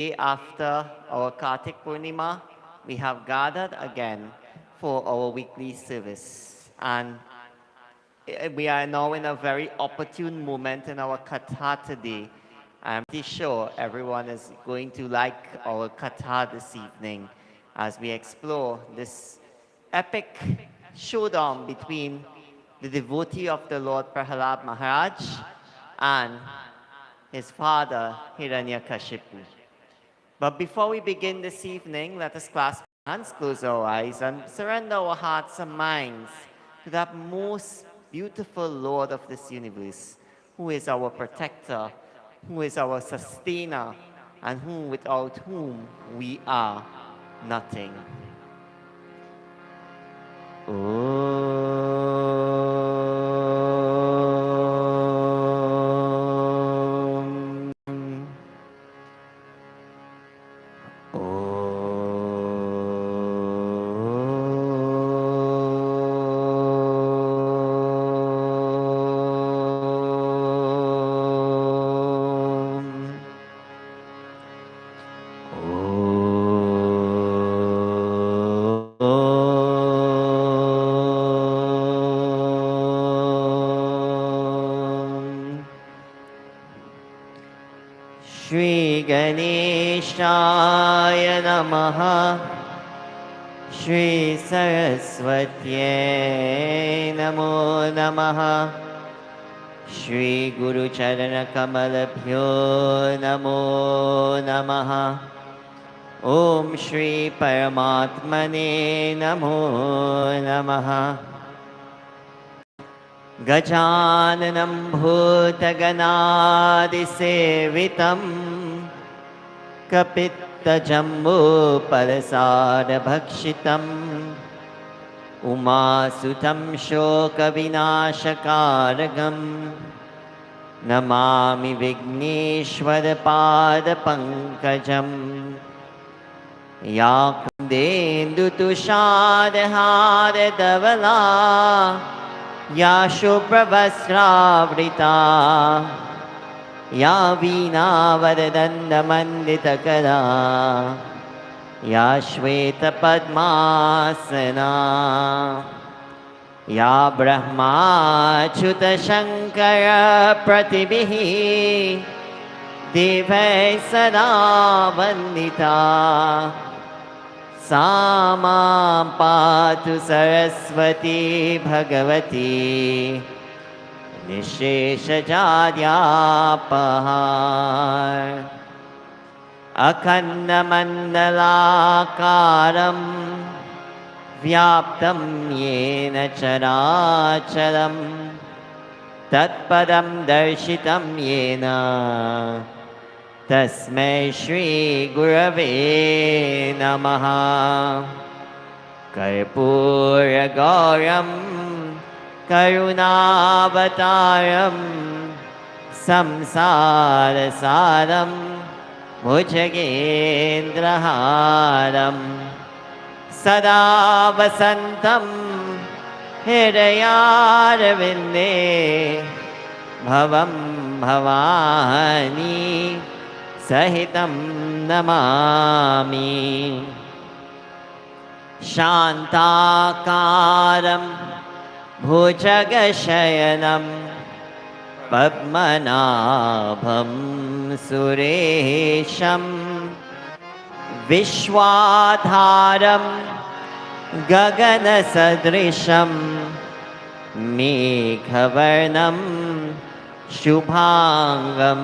Day after our Kartik Purnima, we have gathered again for our weekly service. And we are now in a very opportune moment in our Katha today. I'm pretty sure everyone is going to like our Katha this evening as we explore this epic showdown between the devotee of the Lord Prahalad Maharaj and his father Hiranyakashipu. But before we begin this evening, let us clasp our hands, close our eyes, and surrender our hearts and minds to that most beautiful Lord of this universe, who is our protector, who is our sustainer, and without whom we are nothing. Shri Ganeshaya Namaha Shri Saraswatye Namo Namaha Shri Guru Charana Kamalabhyo Namo Namaha Om Shri Paramatmane Namo Namaha Gajananam Bhutaganaadisevitam Kapittajambu Palasada Umasutam Shokavinashakaragam Namami Vigneshwara Pada Pankajam Yakundendu Tushadhara Davala Ya Shubhavasravrita Ya Veena Varadanda Manditakara Ya Shweta Padmasana Ya Brahma Chuta Shankara Pratibhihi Devai Sada Vandita Samam Patu Saraswati Bhagavati Nishesha Jadyapahar Akhanda Mandalakaram Vyaptam Yena Characharam Tatpadam Darshitam Yena Tasmai Shri Gurave Namaha Karpura Gauram Karunavataram Samsara Saram Bhujagendraharam Sada Vasantam Hridayarvinde Bhavam Bhavani Sahitam Namami Shantakaram Bhujagashayanam Padmanabham Suresham Vishwadharam Gaganasadrisham Meghavarnam Shubhangam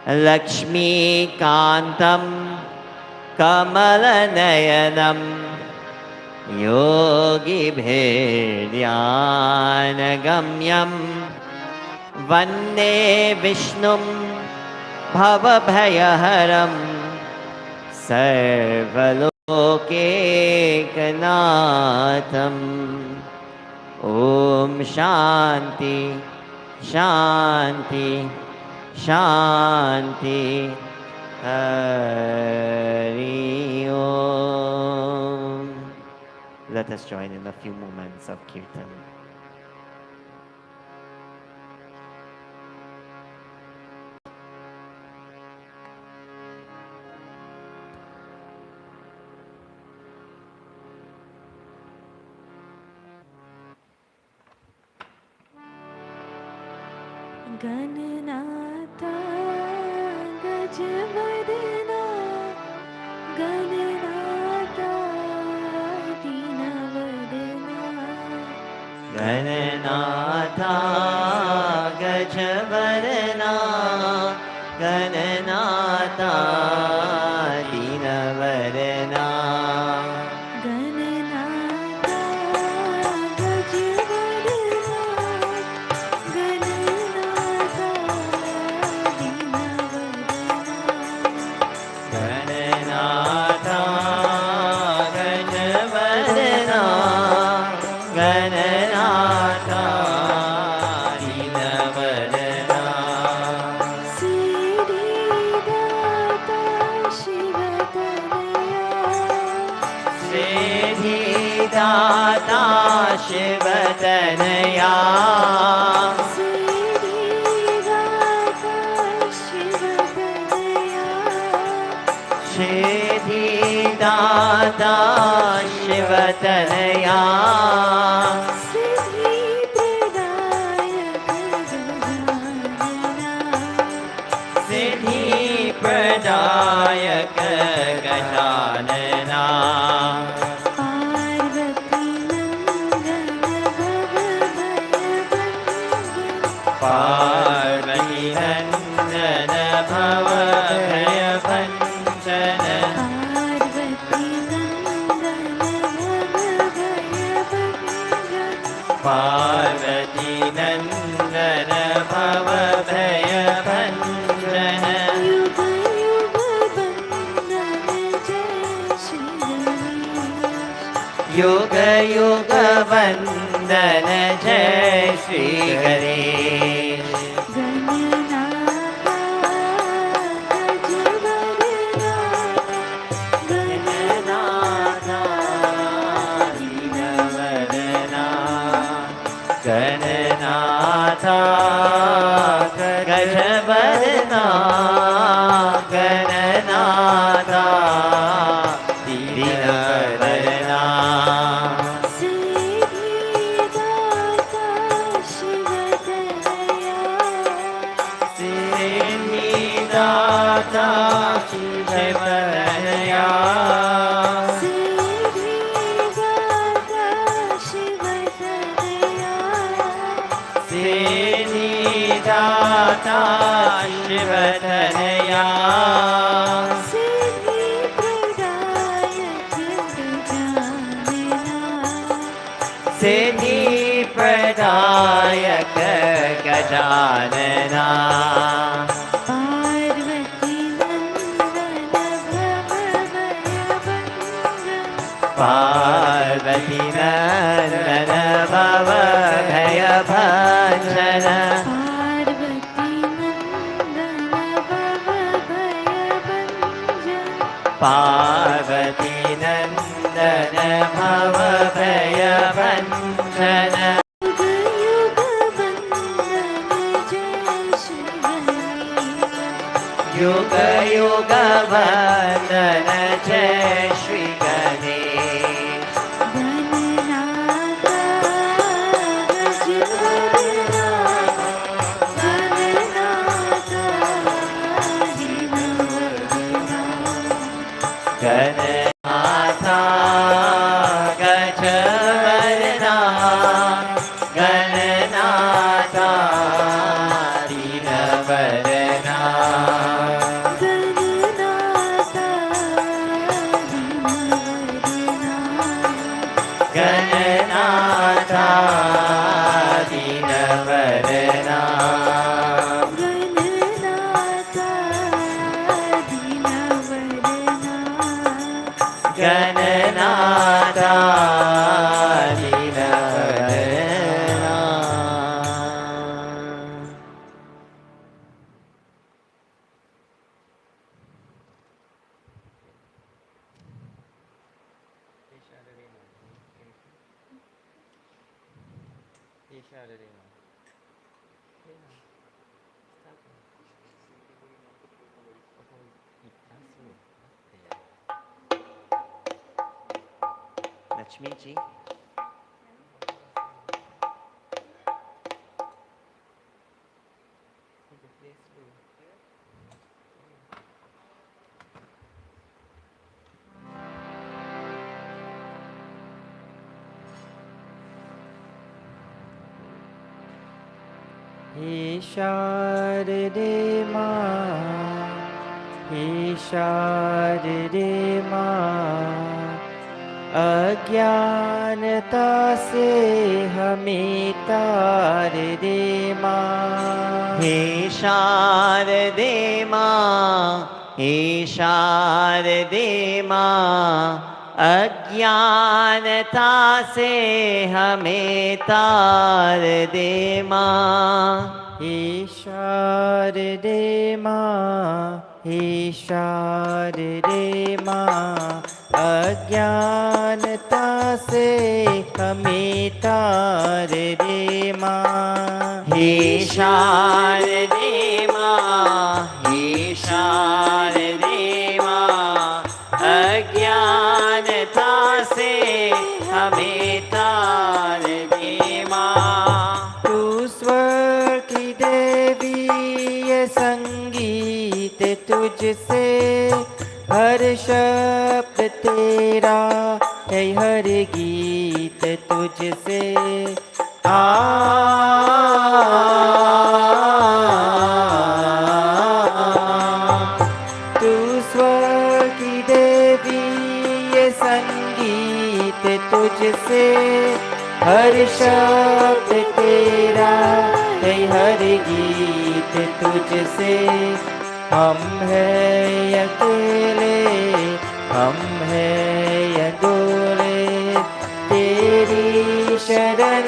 Lakshmi Kantam Kamalanayanam Yogi Bhiryanagamyam Vande Vishnum Bhavabhayaharam Sarvalokekanatham Om Shanti Shanti Shanti Hari Om. Let us join in a few moments of Kirtan. Gananatha गजवदना Gananatha दीनवदना Gananatha गजवदना Gananatha दीनवदना Gananatha गजवदना Gananatha दीनवदना Gananatha गजवदना Gananatha दीनवदना सिद्धिदाता शिवतनया सिद्धिदाता शिवतनया सिद्धिदाता शिवतनया सिद्धिदाता शिवतनया सिद्धिप्रदायक Gajanana सिद्धिप्रदायक Gajanana Parvati नन्दन भवभयभञ्जन पार्वती नन्दन भवभयभञ्जन युग युग वन्दन जय श्री गणेश युग युग वन्दन जय श्री गणेश गणनाथा गजवदना गणनाथा दीनवदना गणनाथा गजवदना गणनाथा दीनवदना सिद्धिदाता शिवतनया सिद्धिदाता शिवतनया सिद्धिदाता शिवतनया सिद्धिदाता शिवतनया सिद्धिप्रदायक गजानना सिद्धिप्रदायक गजानना पार्वती नन्दन भवभयभञ्जन पार्वती नन्दन भवभयभञ्जन युग युग वन्दन जय Shri Ganesh Gananatha गजवदना Gananatha दीनवदना Gananatha गजवदना Gananatha दीनवदना Gananatha दीनवदना Gananatha दीनवदना Gananatha दीनवदना Gananatha दीनवदना Lakshmi ji. हे शारदे मां, हे शारदे मां, अज्ञानता से हमें तार दे मां। हे शारदे मां, हे शारदे मां, अज्ञानता से हमें तार दे मां। हे शारदे मां, हे शारदे मां, अज्ञानता से हमें तार दे मां। हे शारदे मां, हे शारदे मां, अज्ञानता से हमें तार दे मां। तू स्वर की देवी, ये संगीत तुझसे, हर शब्द तेरा है, हर गीत तुझसे। तू स्वर की देवी, ये संगीत तुझसे, हर शब्द तेरा है, हर गीत तुझसे। हम हैं अकेले, हम हैं अधूरे, तेरी शरण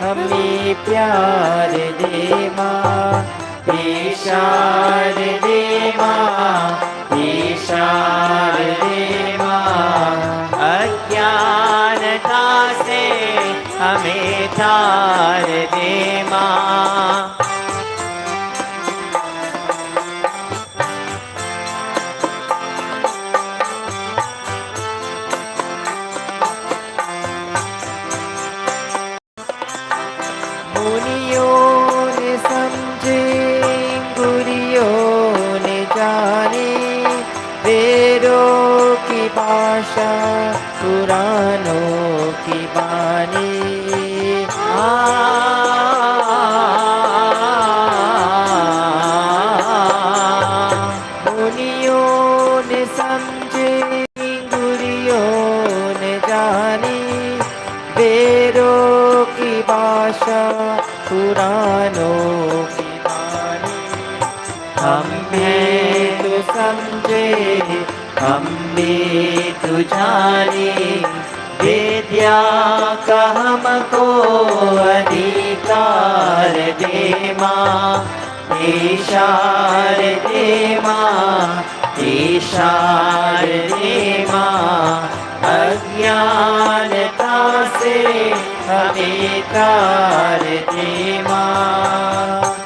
हमें प्यार दे माँ। हे शारदे माँ, हे शारदे माँ, अज्ञानता से हमें तार दे मां। मुनियों ने समझे, गुरियों ने जाने, वेदों की भाषा, पुराणों की बानी। मुनियों ने समझे, गुरियों ने जानी, वेदों की भाषा, पुराणों की बानी। हमें तो समझे, हमें तो जाने, विद्या का हमको अधिकार दे माँ। हे शारदे माँ, हे शारदे माँ, अज्ञानता से हमें तार दे माँ।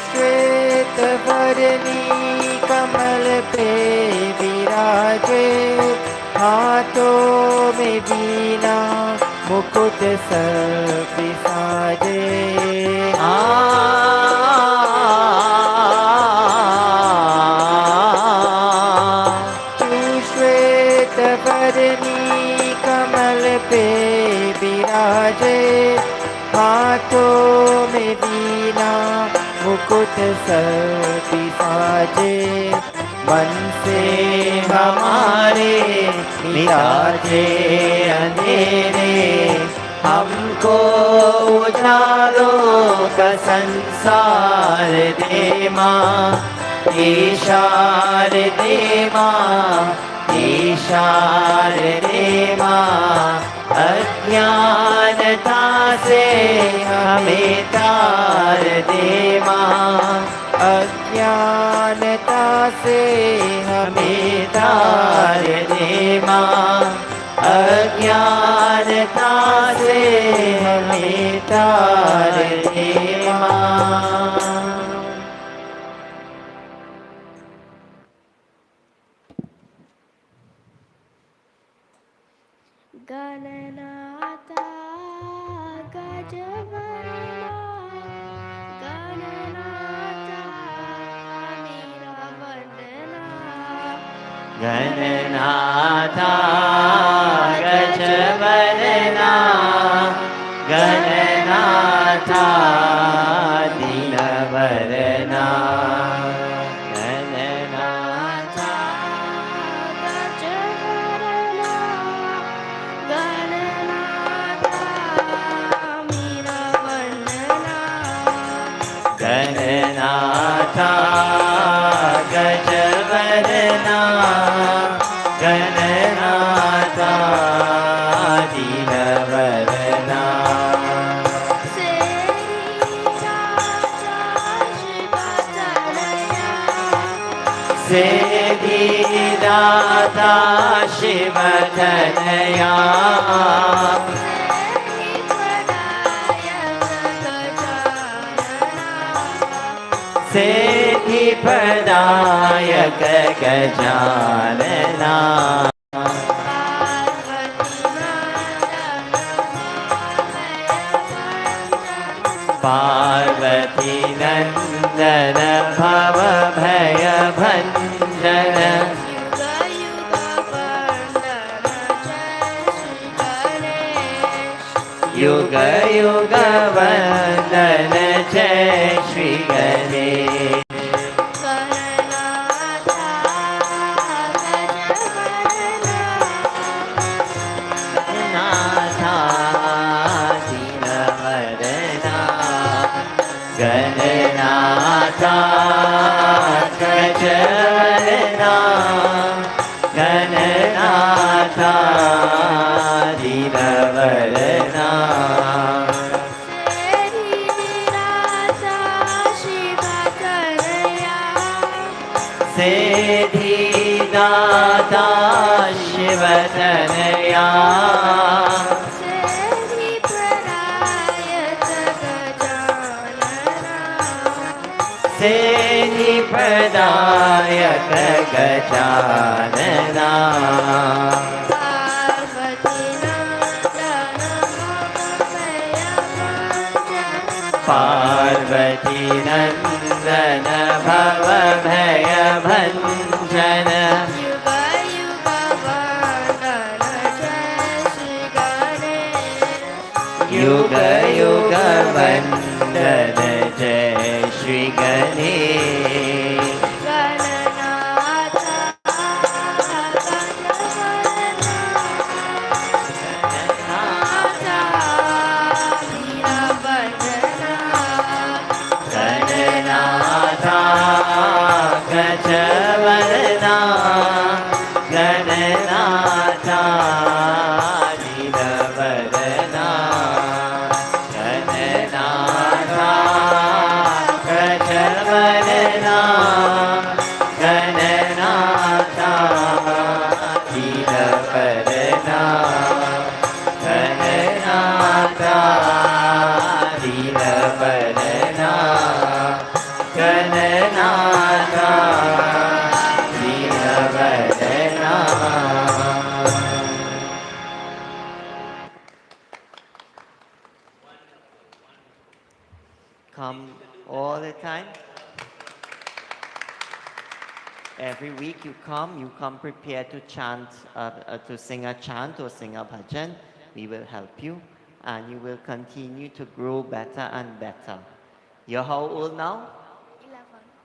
श्वेत वर्णी कमल पे विराजे, हाथों में वीणा, मुकुट सर पे साजे। तू श्वेत वर्णी कमल पे विराजे, हाथों में वीणा, मुकुट सर पे साजे। मन से हमारे मिटाते अंधेरे, हमको उजालों का संसार दे माँ। हे शारदे माँ, हे शारदे माँ, अज्ञानता से हमें तार दे माँ। अज्ञानता से हमें तार दे माँ। अज्ञानता से हमें तार दे माँ। गा Gananata Gajavarana Gananata Meeravardhana Gananatha Gajavarana Gananatha Dinavarana Gananatha Gajavarana Gananata Meeravardhana Gananatha Gajavarana Gananatha Dinavarana Siddhidata Shivatanaya Siddhipradayaka Gajanana Parvati Nandana Bhava Bhaya Bhanjana Yuga Yuga Vandana Jai Shri Ganesh Gananatha Dinavarana Gananatha Gajavarana Gananatha Dinavarana Siddhidata Shivatanaya Siddhipradayaka Gajanana Parvati Nandana Bhava Bhaya Bhanjana Yuga Yuga Vandana Jai Shri Ganesh Gananatha Gajavarana Gananatha Dinavarana Gananatha Gajavarana Gananatha Dinavarana Gananatha Dinavarana Gananatha Dinavarana Come all the time. Every week you come prepared to chant, to sing a chant or sing a bhajan. We will help you and you will continue to grow better and better. You're how old now?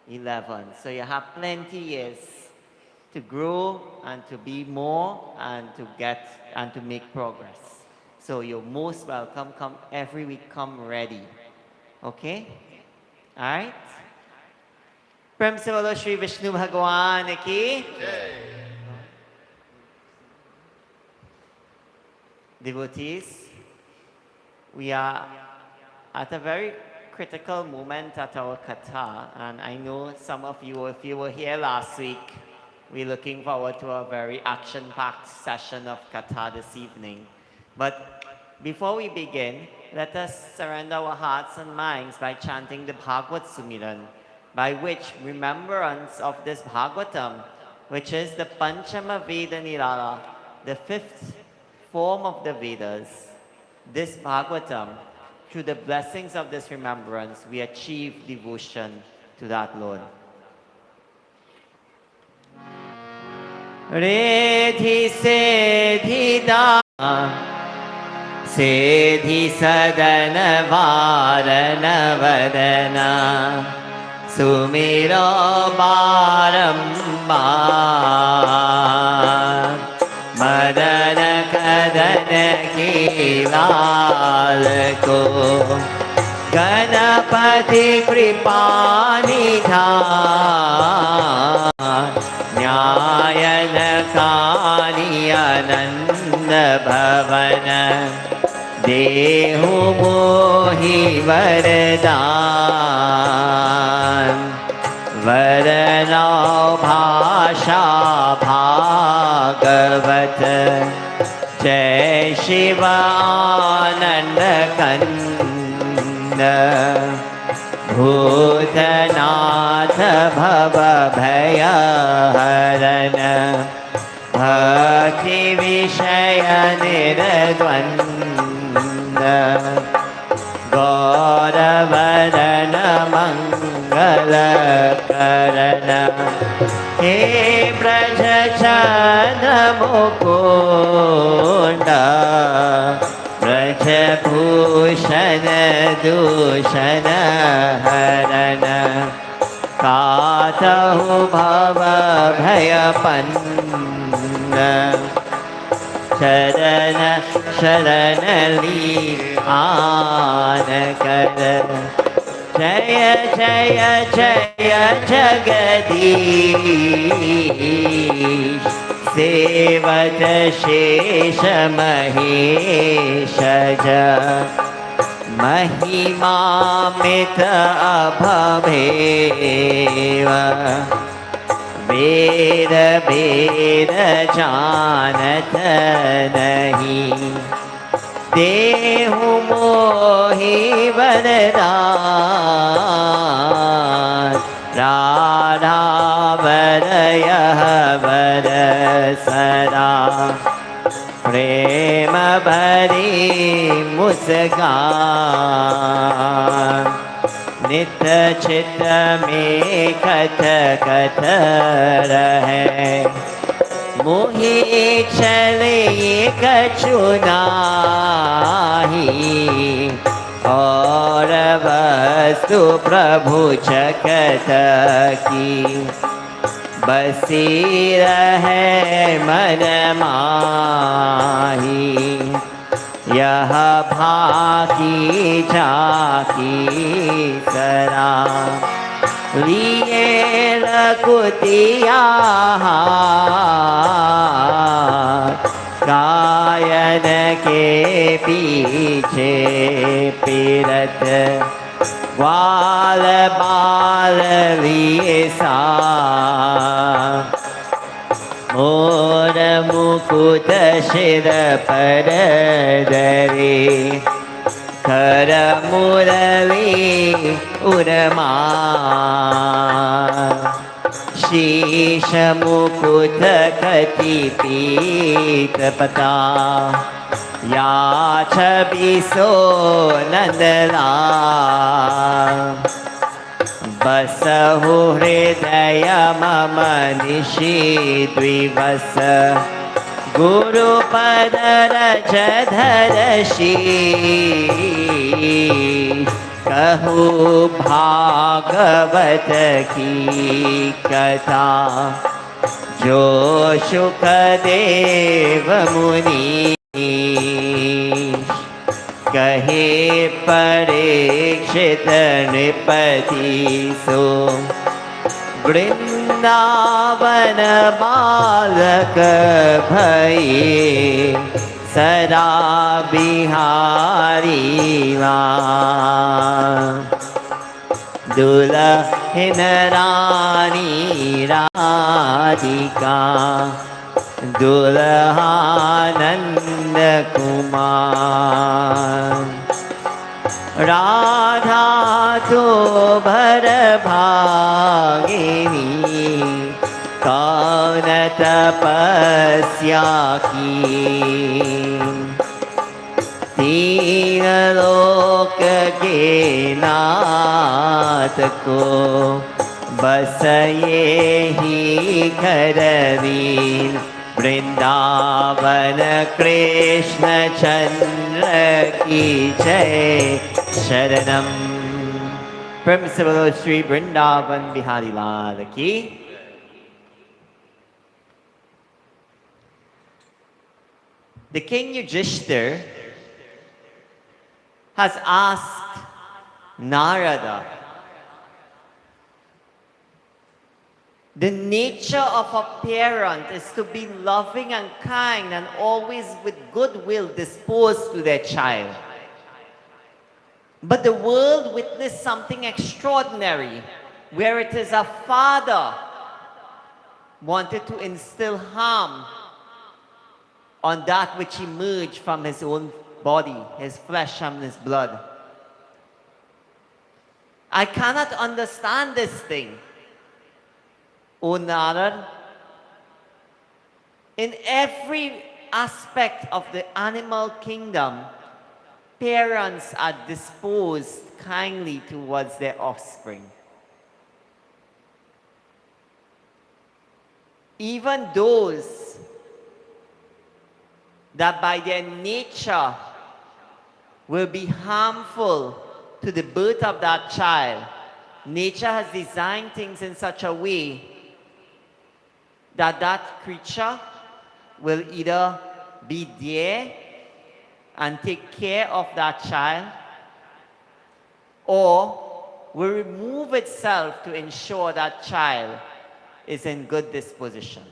11. So you have plenty years to grow and to be more and to get and to make progress. So you're most welcome. Come every week, come ready. Okay? Alright? Prem se bolo Shri Vishnu Bhagwan ki. Devotees, we are at a very critical moment at our Katha, and I know some of you, if you were here last week, we're looking forward to a very action-packed session of Katha this evening. But before we begin, let us surrender our hearts and minds by chanting the Bhagavad Sumiran, by which remembrance of this Bhagavatam, which is the Panchama Veda Nirala, the fifth form of the Vedas, this Bhagavatam, through the blessings of this remembrance, we achieve devotion to that Lord. Redhi Sedhi Da Sedhi Sadana Varana Vadana Sumiro Barambar Madana Kadana Kilal Ko Ganapati Kripanidhan Nyayanakarni Ananda Bhavana Dehu Mohi Varadan Varanao Bhasha Bhagavat Jai Shiva Ananda Kanda Bhutanath Bhava Bhaya Harana Bhakti Vishaya Niradvanda Gauravadana Mangala Karana He Braja Chandra Mukunda Braja Bhushana Dushana Harana Katahu Bhava Bhaya Panna Sharana Sharana Lianakara Jaya Jaya Jaya Jagadish Sevat Shesha Maheshaja Mahima Mita Abhaveva Veda Veda Janata Nahi Dehu Mohi Varadan Radha Varaya Varasara Prema Bhari Muskan Nitya Chitta Mein Katha Katha Rahe Mohi Chale Kachu Nahi Aur Vastu Prabhu Chakata Ki बसी रहे मन माही यह भाकी झाकी करा लिए लकुतिया गायन के पीछे पीरत वाल बाल वीसा मोर मुकुट शिर पर धरे कर मुरली उरमा शीश मुकुट कति पीत पता या छबिसो नंदला बसहु हृदय मम निशि द्विवस गुरुपद रज धरषि कहु भागवत की कथा जो शुकदेव मुनि कहे परीक्षित नृपति सो वृंदावन बालक भये सदा बिहारी दुल्हन रानी राधिका दुल्हानंद कुमार राधा तो भर भागिनी कौन तपस्या की लोक के नाथ को बस ये ही घर वीर वृंदावन कृष्ण चंद्र की जय शरणम। प्रेम से बोलो श्री वृंदावन बिहारी लाल की। The king Yudhishthir has asked Narada the nature of a parent is to be loving and kind and always with goodwill disposed to their child. But the world witnessed something extraordinary where it is a father wanted to instill harm on that which emerged from his own body, his flesh and his blood. I cannot understand this thing. O Narad, in every aspect of the animal kingdom, parents are disposed kindly towards their offspring. Even those that by their nature will be harmful to the birth of that child, nature has designed things in such a way that that creature will either be there and take care of that child, or will remove itself to ensure that child is in good disposition.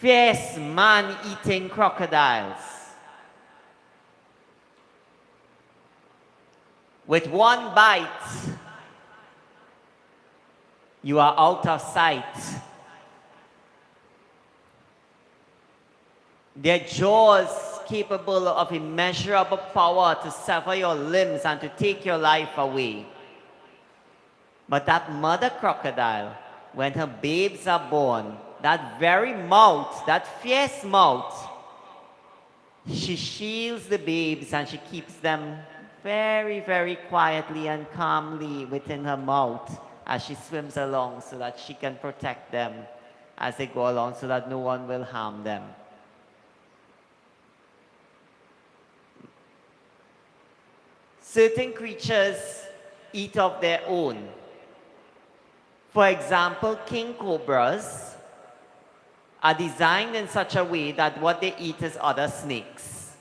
Fierce man-eating crocodiles. With one bite, you are out of sight. Their jaws capable of immeasurable power to sever your limbs and to take your life away. But that mother crocodile, when her babes are born, that very mouth, that fierce mouth, she shields the babes and she keeps them very, very quietly and calmly within her mouth as she swims along so that she can protect them as they go along so that no one will harm them. Certain creatures eat of their own. For example, king cobras are designed in such a way that what they eat is other snakes.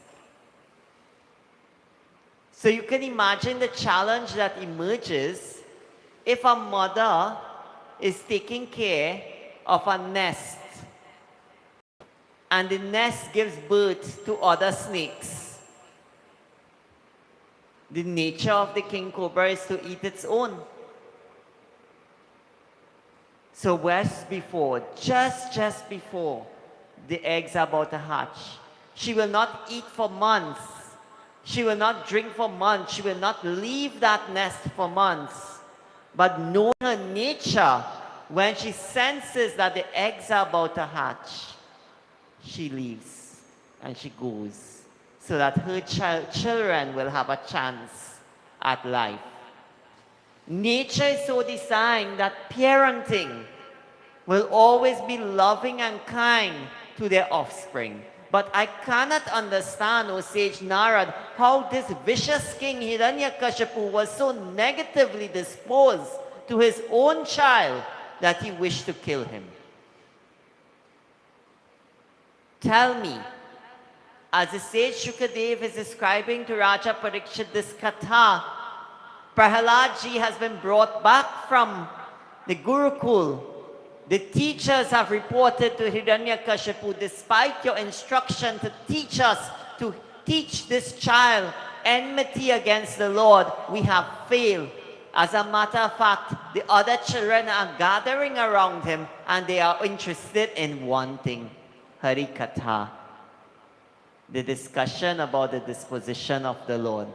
So you can imagine the challenge that emerges if a mother is taking care of a nest and the nest gives birth to other snakes. The nature of the king cobra is to eat its own. So just before the eggs are about to hatch, she will not eat for months. She will not drink for months. She will not leave that nest for months. But knowing her nature, when she senses that the eggs are about to hatch, she leaves and she goes so that her children will have a chance at life. Nature is so designed that parenting will always be loving and kind to their offspring. But I cannot understand, O sage Narad, how this vicious king Hiranyakashipu was so negatively disposed to his own child that he wished to kill him. Tell me, as the sage Shukadev is describing to Raja Parikshit this katha, Prahaladji has been brought back from the Gurukul. The teachers have reported to Hiranyakashipu, despite your instruction to teach us, to teach this child enmity against the Lord, we have failed. As a matter of fact, the other children are gathering around him and they are interested in one thing, Harikatha, the discussion about the disposition of the Lord.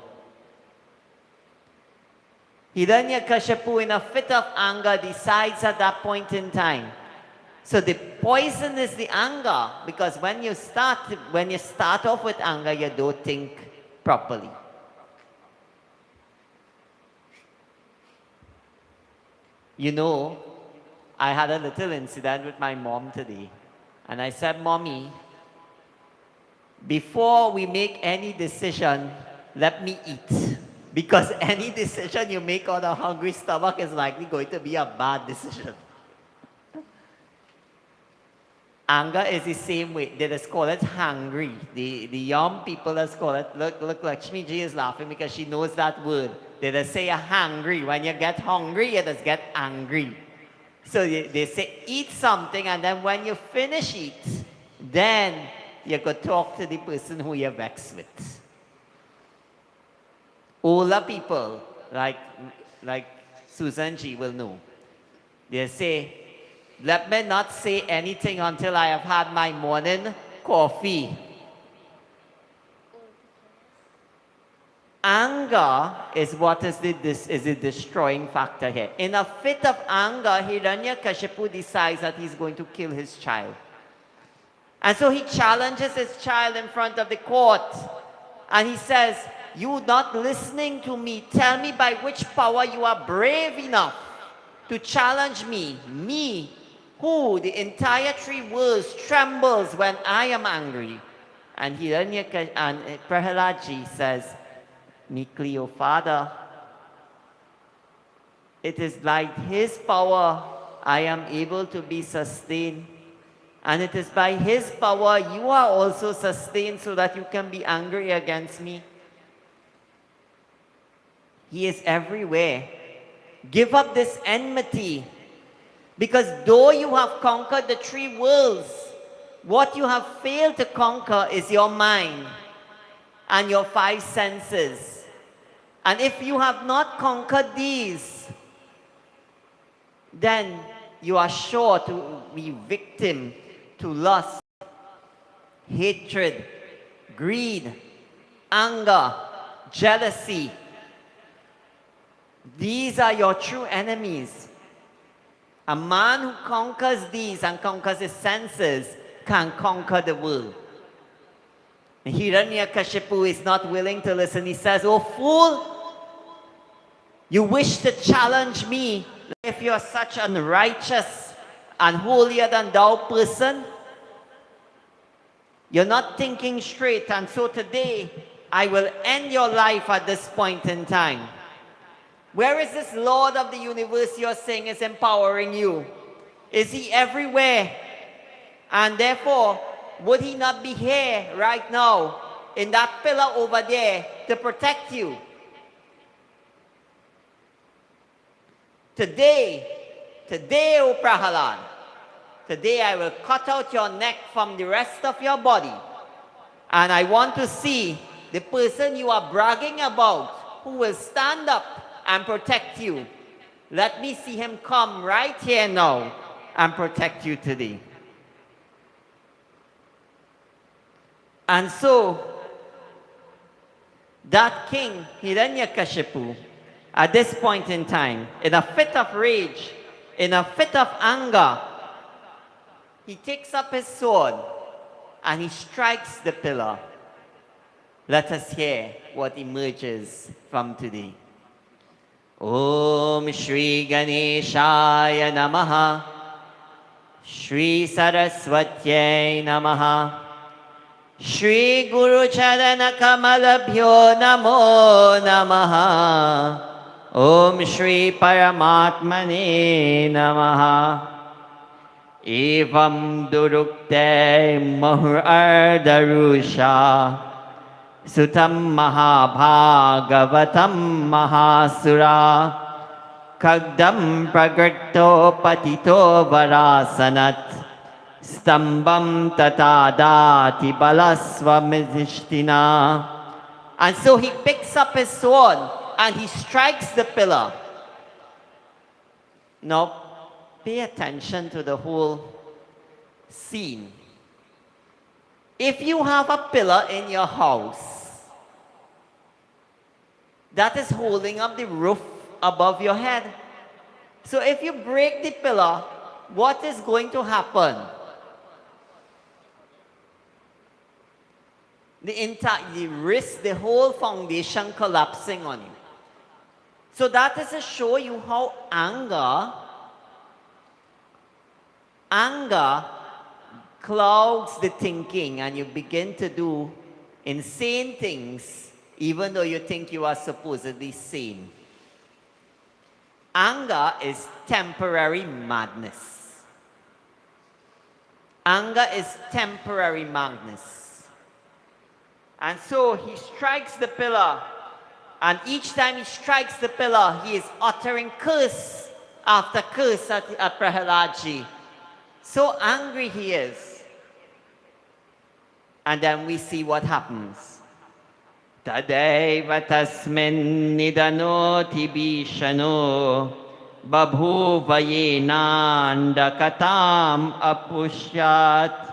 Hiranyakashipu, in a fit of anger, decides at that point in time, So the poison is the anger, because when you start off with anger, you don't think properly. You know, I had a little incident with my mom today, and I said, "Mommy, before we make any decision, let me eat." Because any decision you make on a hungry stomach is likely going to be a bad decision. Anger is the same way. They just call it hungry. The young people just call it, look, Lakshmi Ji is laughing because she knows that word. They just say hungry. When you get hungry, you just get angry. So they say eat something, and then when you finish it, then you could talk to the person who you're vexed with. Older people, like Susan G will know. They say, let me not say anything until I have had my morning coffee. Anger is what is the destroying factor here. In a fit of anger, Hiranyakashipu decides that he's going to kill his child. And so he challenges his child in front of the court. And he says, "You not listening to me, tell me by which power you are brave enough to challenge me, who the entire three worlds trembles when I am angry." And Prahaladji says, "Meekly, O Father, it is by his power I am able to be sustained. And it is by his power you are also sustained so that you can be angry against me. He is everywhere. Give up this enmity, because though you have conquered the three worlds, what you have failed to conquer is your mind and your five senses. And if you have not conquered these, then you are sure to be victim to lust, hatred, greed, anger, jealousy. These are your true enemies. A man who conquers these and conquers his senses can conquer the world." Hiranyakashipu is not willing to listen. He says, "Oh fool, you wish to challenge me if you're such an unrighteous and holier than thou person? You're not thinking straight, and so today I will end your life at this point in time. Where is this Lord of the universe you're saying is empowering you? Is he everywhere? And therefore, would he not be here right now in that pillar over there to protect you? Today, O Prahalad, today I will cut out your neck from the rest of your body. And I want to see the person you are bragging about who will stand up and protect you. Let me see him come right here now and protect you today." And so, that king, Hiranyakashipu, at this point in time, in a fit of rage, in a fit of anger, he takes up his sword and he strikes the pillar. Let us hear what emerges from today. Om Shri Ganeshaya Namaha, Shri Saraswatyai Namaha, Shri Guru Charana Kamalabhyo Namo Namaha, Om Shri Paramatmane Namaha. Evam Durukte Mahur Ardarusha, Sutam Mahabhagavatam Mahasura, Kagdam Pragrito Patito Varasanat, Stambam Tatadati Balasvamishtina. And so he picks up his sword and he strikes the pillar. Now, pay attention to the whole scene. If you have a pillar in your house that is holding up the roof above your head, so if you break the pillar, what is going to happen? You risk the whole foundation collapsing on you. So that is to show you how anger clouds the thinking, and you begin to do insane things even though you think you are supposedly sane. Anger is temporary madness. Anger is temporary madness. And so he strikes the pillar, and each time he strikes the pillar, he is uttering curse after curse at Prahaladji. So angry he is. And then we see what happens. Tadaiva tasmin nidanoti bishano babhuva yenanda katam apushyat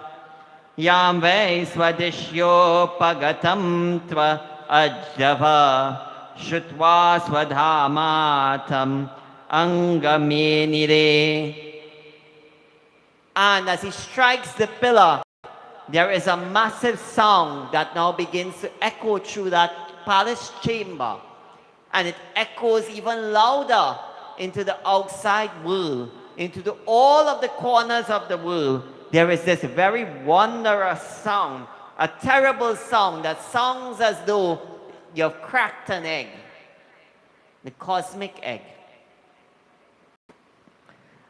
yam vai swadishyo pagatam tva ajjava shutva swadhamatam angamenire. And as he strikes the pillar, there is a massive sound that now begins to echo through that palace chamber. And it echoes even louder into the outside world, into all of the corners of the world. There is this very wondrous sound, a terrible sound that sounds as though you've cracked an egg, the cosmic egg.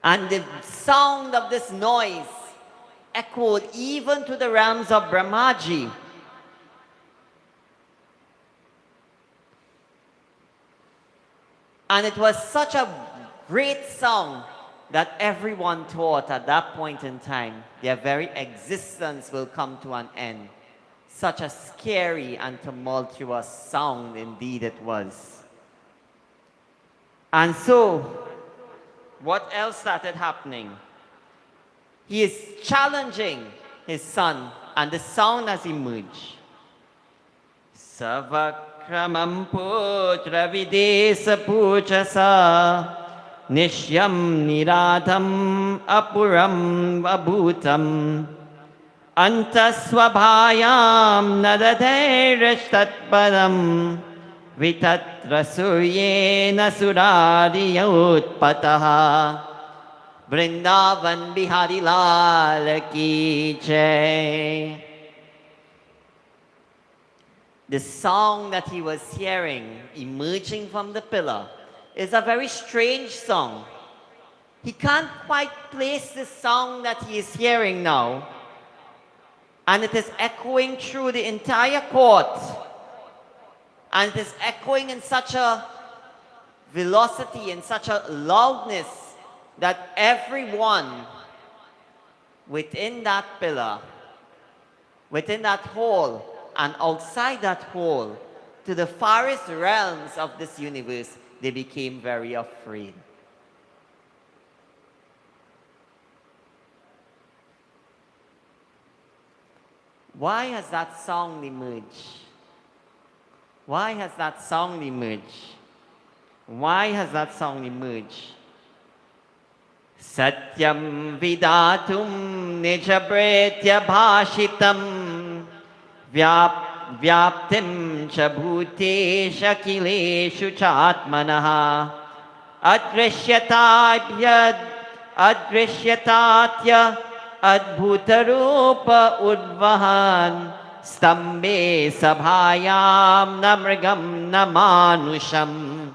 And the sound of this noise echoed even to the realms of Brahmaji. And it was such a great sound that everyone thought at that point in time their very existence will come to an end. Such a scary and tumultuous sound indeed it was. And so, what else started happening? He is challenging his son, and the sound has emerged. Savakramam putra videsa puchasa nishyam niradham apuram abhutam antaswabhayam nadadhairashtatpadam vitatra suryena surariyutpataha. Vrindavan Bihari Lal Ki Jai. The song that he was hearing emerging from the pillar is a very strange song. He can't quite place the song that he is hearing now, and it is echoing through the entire court, and it is echoing in such a velocity, in such a loudness, that everyone within that pillar, within that hall, and outside that hall, to the farthest realms of this universe, they became very afraid. Why has that song emerged? Why has that song emerged? Why has that song emerged? Satyam vidatum nijabretya bhashitam vyaptim cha bhutesha kileshu chatmanaha adrishyatatya adbhutarupa udvahan stambe sabhayam namrgam namanusham.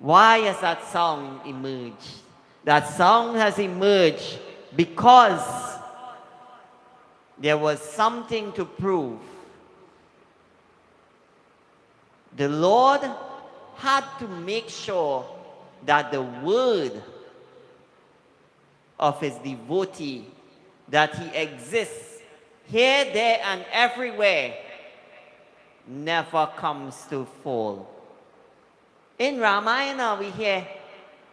Why has that song emerged? That song has emerged because there was something to prove. The Lord had to make sure that the word of his devotee, that he exists here, there, and everywhere, never comes to fall. In Ramayana we hear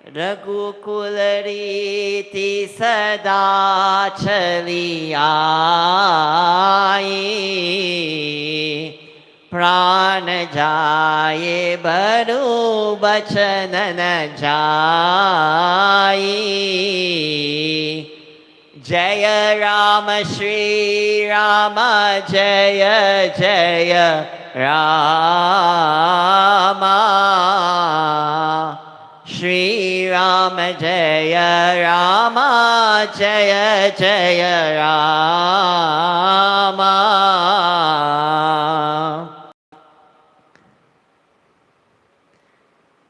Raghukulariti sada chaliyai प्राण जाए बरु बचन न जाए जय राम श्री राम जय जय राम श्री राम जय राम जय जय Ram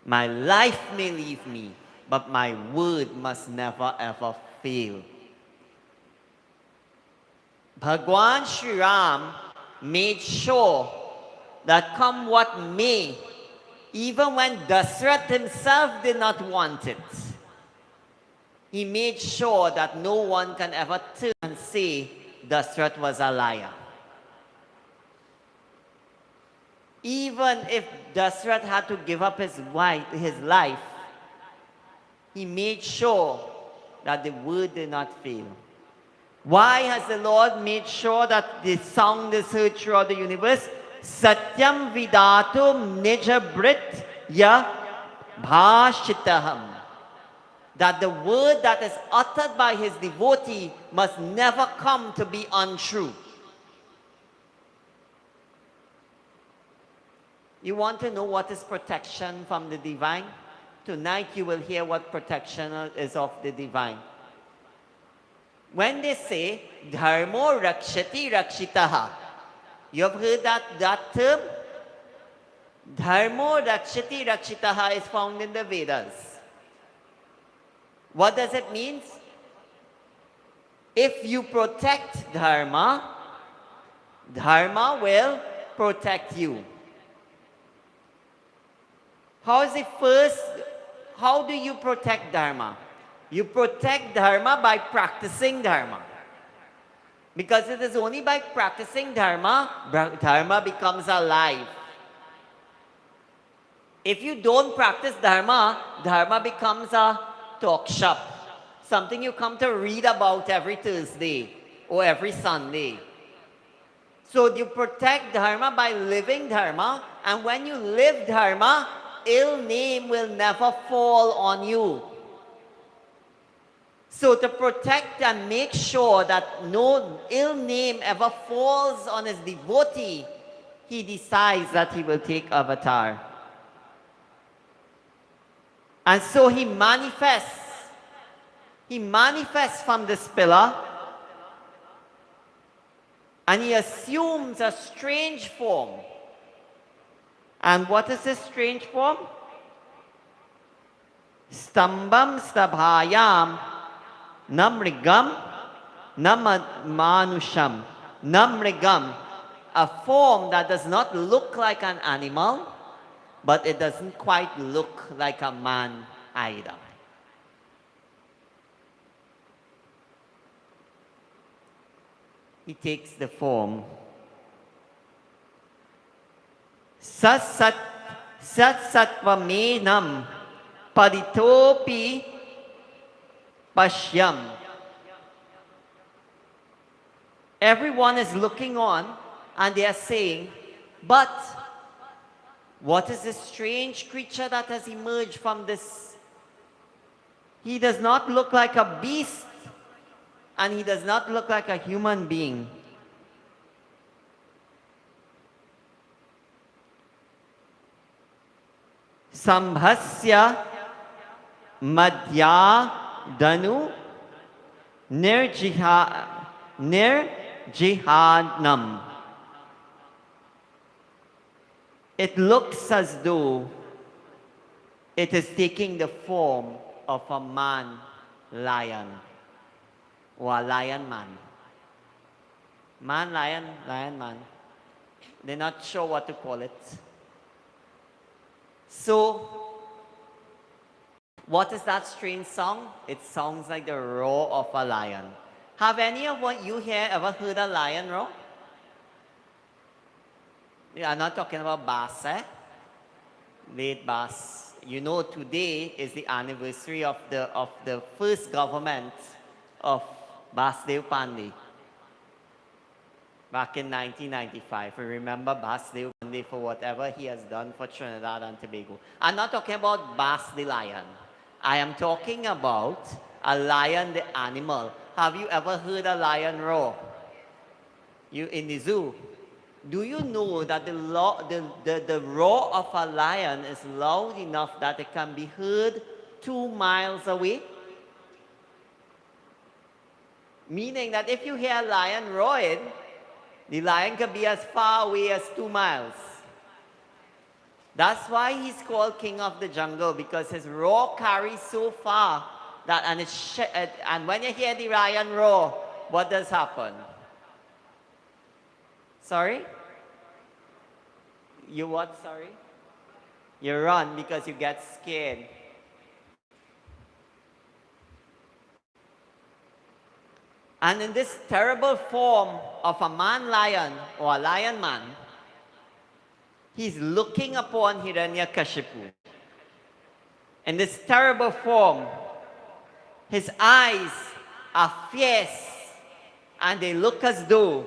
My life may leave me, but my word must never ever fail. Bhagwan Sri Ram made sure that come what may, even when Dasrath himself did not want it, he made sure that no one can ever turn and say Dasrath was a liar. Even if Dasrath had to give up his life, he made sure that the word did not fail. Why has the Lord made sure that the sound is heard throughout the universe? Satyam vidatum nijabrit ya bhashitaham. That the word that is uttered by his devotee must never come to be untrue. You want to know what is protection from the divine? Tonight you will hear what protection is of the divine. When they say, Dharmo rakshati rakshitaha, you have heard that term? Dharmo rakshati rakshitaha is found in the Vedas. What does it mean? If you protect Dharma, Dharma will protect you. How do you protect Dharma? You protect Dharma by practicing Dharma. Because it is only by practicing Dharma, Dharma becomes alive. If you don't practice Dharma, Dharma becomes a talk shop. Something you come to read about every Thursday or every Sunday. So you protect Dharma by living Dharma, and when you live Dharma, ill name will never fall on you. So to protect and make sure that no ill name ever falls on his devotee, he decides that he will take avatar. And so he manifests. He manifests from this pillar, and he assumes a strange form. And what is this strange form? Stambam stabhayam namrigam namanusham. Namrigam, a form that does not look like an animal, but it doesn't quite look like a man either. He takes the form. Sat satvamenam paditopi pashyam. Everyone is looking on and they are saying, but what is this strange creature that has emerged from this? He does not look like a beast and he does not look like a human being. Sambhasya madhya danu nirjihadnam. It looks as though it is taking the form of a man lion or a lion man. Man, lion, lion, man. They're not sure what to call it. So, what is that strange song? It sounds like the roar of a lion. Have any of you here ever heard a lion roar? I'm not talking about bass, eh? Late bass. You know, today is the anniversary of the first government of Basdev Pandey. back in 1995. We remember Basdeo Grande for whatever he has done for Trinidad and Tobago. I'm not talking about Bas the lion. I am talking about a lion, the animal. Have you ever heard a lion roar? You in the zoo? Do you know that the roar of a lion is loud enough that it can be heard 2 miles away? Meaning that if you hear a lion roaring, the lion can be as far away as 2 miles. That's why he's called King of the Jungle, because his roar carries so far that, and when you hear the lion roar, what does happen? Sorry? You what, sorry? You run because you get scared. And in this terrible form of a man lion or a lion man, he's looking upon Hiranyakashipu. In this terrible form, his eyes are fierce and they look as though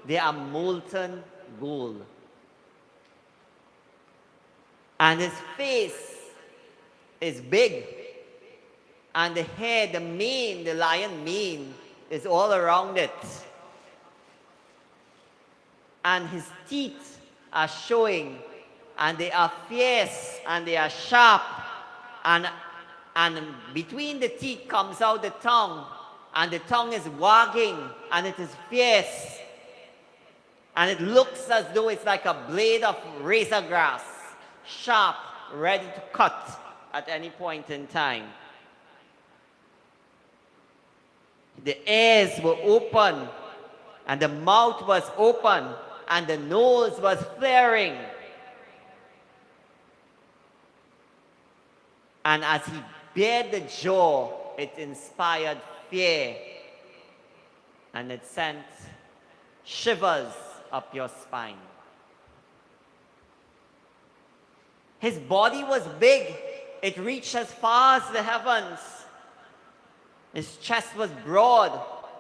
they are molten gold. And his face is big. And the hair, the mane, the lion mane is all around it. And his teeth are showing, and they are fierce, and they are sharp. And between the teeth comes out the tongue, and the tongue is wagging, and it is fierce. And it looks as though it's like a blade of razor grass, sharp, ready to cut at any point in time. The ears were open, and the mouth was open, and the nose was flaring. And as he bared the jaw, it inspired fear, and it sent shivers up your spine. His body was big. It reached as far as the heavens. His chest was broad,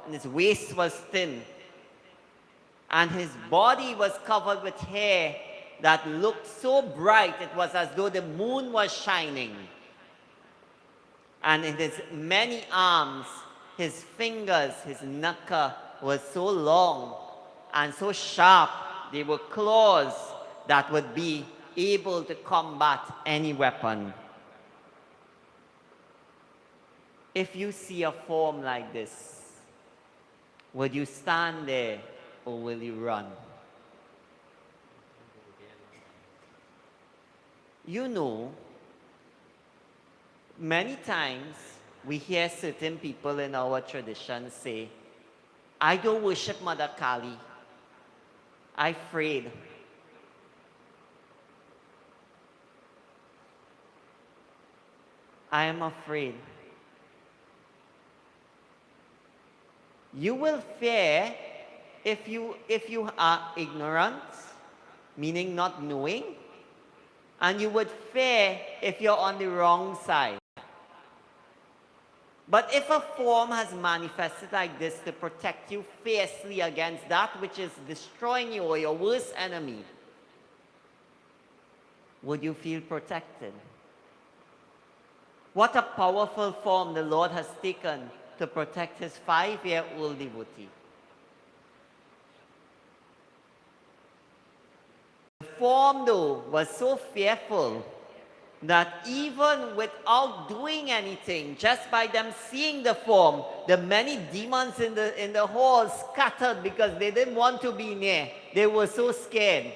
and his waist was thin. And his body was covered with hair that looked so bright, it was as though the moon was shining. And in his many arms, his fingers, his knuckle was so long and so sharp, they were claws that would be able to combat any weapon. If you see a form like this, would you stand there or will you run? You know, many times we hear certain people in our tradition say, I don't worship Mother Kali. I'm afraid. I am afraid. You will fear if you are ignorant, meaning not knowing, and you would fear if you're on the wrong side. But if a form has manifested like this to protect you fiercely against that which is destroying you or your worst enemy, would you feel protected? What a powerful form the Lord has taken to protect his 5-year-old devotee. The form, though, was so fearful that even without doing anything, just by them seeing the form, the many demons in the hall scattered because they didn't want to be near. They were so scared.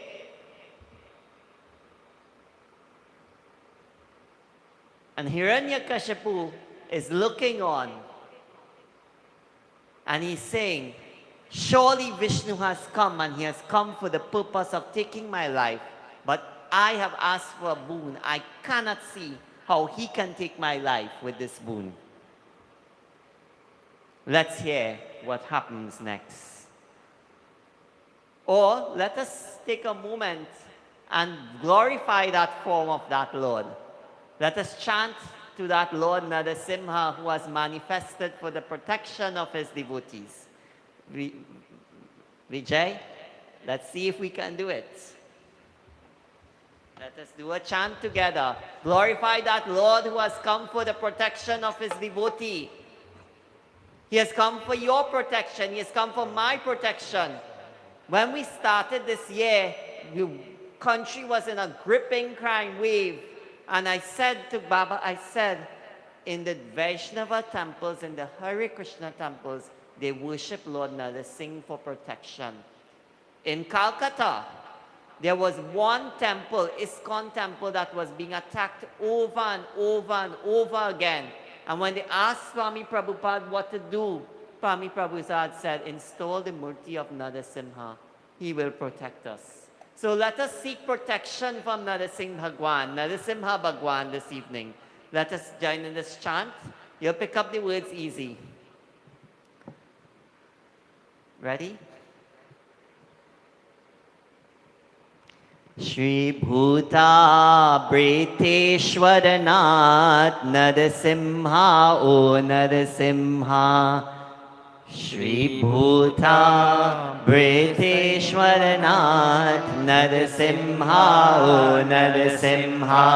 And Hiranyakashipu is looking on. And he's saying, surely Vishnu has come, and he has come for the purpose of taking my life. But I have asked for a boon. I cannot see how he can take my life with this boon. Let's hear what happens next. Or let us take a moment and glorify that form of that Lord. Let us chant to that Lord Narasimha who has manifested for the protection of his devotees. Vijay, let's see if we can do it. Let us do a chant together. Glorify that Lord who has come for the protection of his devotee. He has come for your protection. He has come for my protection. When we started this year, the country was in a gripping crime wave. And I said to Baba, I said, in the Vaishnava temples, in the Hare Krishna temples, they worship Lord Narasimha for protection. In Calcutta, there was one temple, ISKCON temple, that was being attacked over and over and over again. And when they asked Swami Prabhupada what to do, Swami Prabhupada said, install the Murti of Narasimha. He will protect us. So let us seek protection from Narasimha Bhagwan this evening. Let us join in this chant. You'll pick up the words easy. Ready? Shri Bhuta Briteshwaranat Narasimha O Narasimha. Shri Bhuta Briteshwaranat Narasimha O Narasimha.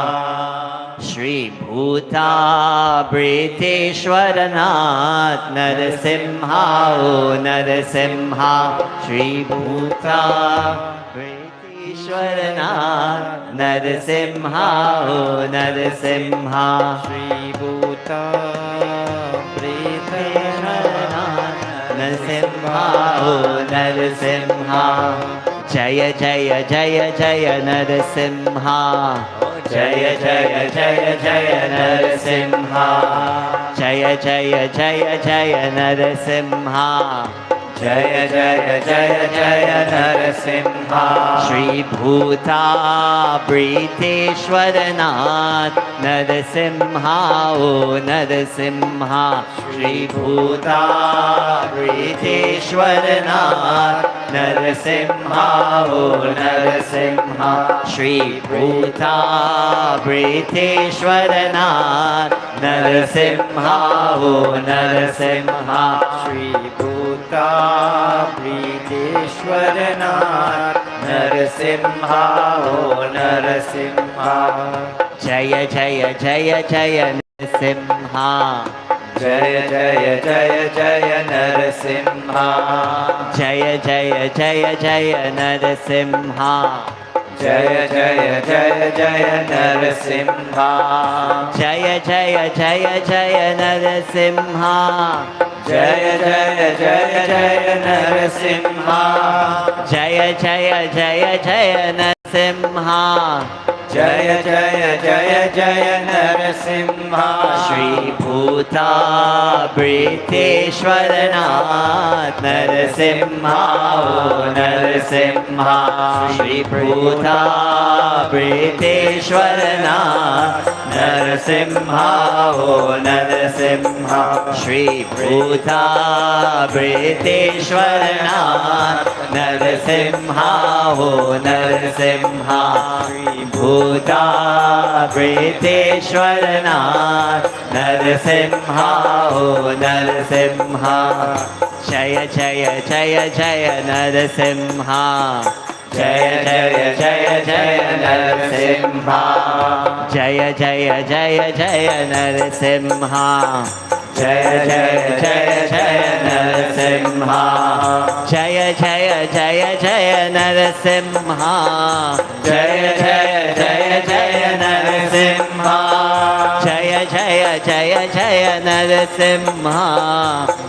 Shri Bhuta Briteshwaranat Narasimha O Narasimha. Shri Bhuta Briteshwaranat Narasimha O Narasimha. Shri Bhuta Briteshwaranat Narasimha O Narasimha. Jaya Jaya Jaya Jaya Narasimha. Jaya Jaya Jaya Jaya Narasimha. Jaya Jaya Jaya Jaya Narasimha. Jaya Jaya Jaya Jaya Narasimha. Shri Bhuta Briteshwaranat Narasimha O Narasimha. Shri Bhuta Briteshwaranat Narasimha O Narasimha. Shri Bhuta Briteshwaranat Narasimha O Narasimha. Shri Bhuta Briteshwaranat Narasimha O Narasimha. Jaya Jaya Jaya Jaya Narasimha. Jaya Jaya Jaya Jaya Narasimha. Jaya Jaya Jaya Jaya Narasimha. Jaya Jaya Jaya Jaya Narasimha. Jaya Jaya Jaya Jaya Narasimha. Jaya Jaya Jaya Jaya Narasimha. Jaya Jaya Jaya Jaya Narasimha. Jaya Jaya Jaya Jaya Narasimha. Shri Bhuta Briteshwaranat Narasimha O Narasimha. Shri Bhuta Briteshwaranat Narasimha O Narasimha. Shri Bhuta Briteshwaranat Narasimha O Narasimha. Shri Bhuta Briteshwaranat Narasimha O Narasimha. Jaya Jaya Jaya Jaya Narasimha. Jaya Jaya Jaya Jaya Narasimha. Jaya Jaya Jaya Jaya Narasimha. Jaya Jaya Jaya Jaya Narasimha. Jaya Jaya Jaya Jaya Narasimha. Jaya Jaya Jaya Jaya Narasimha. Jaya Jaya Jaya Jaya Narasimha.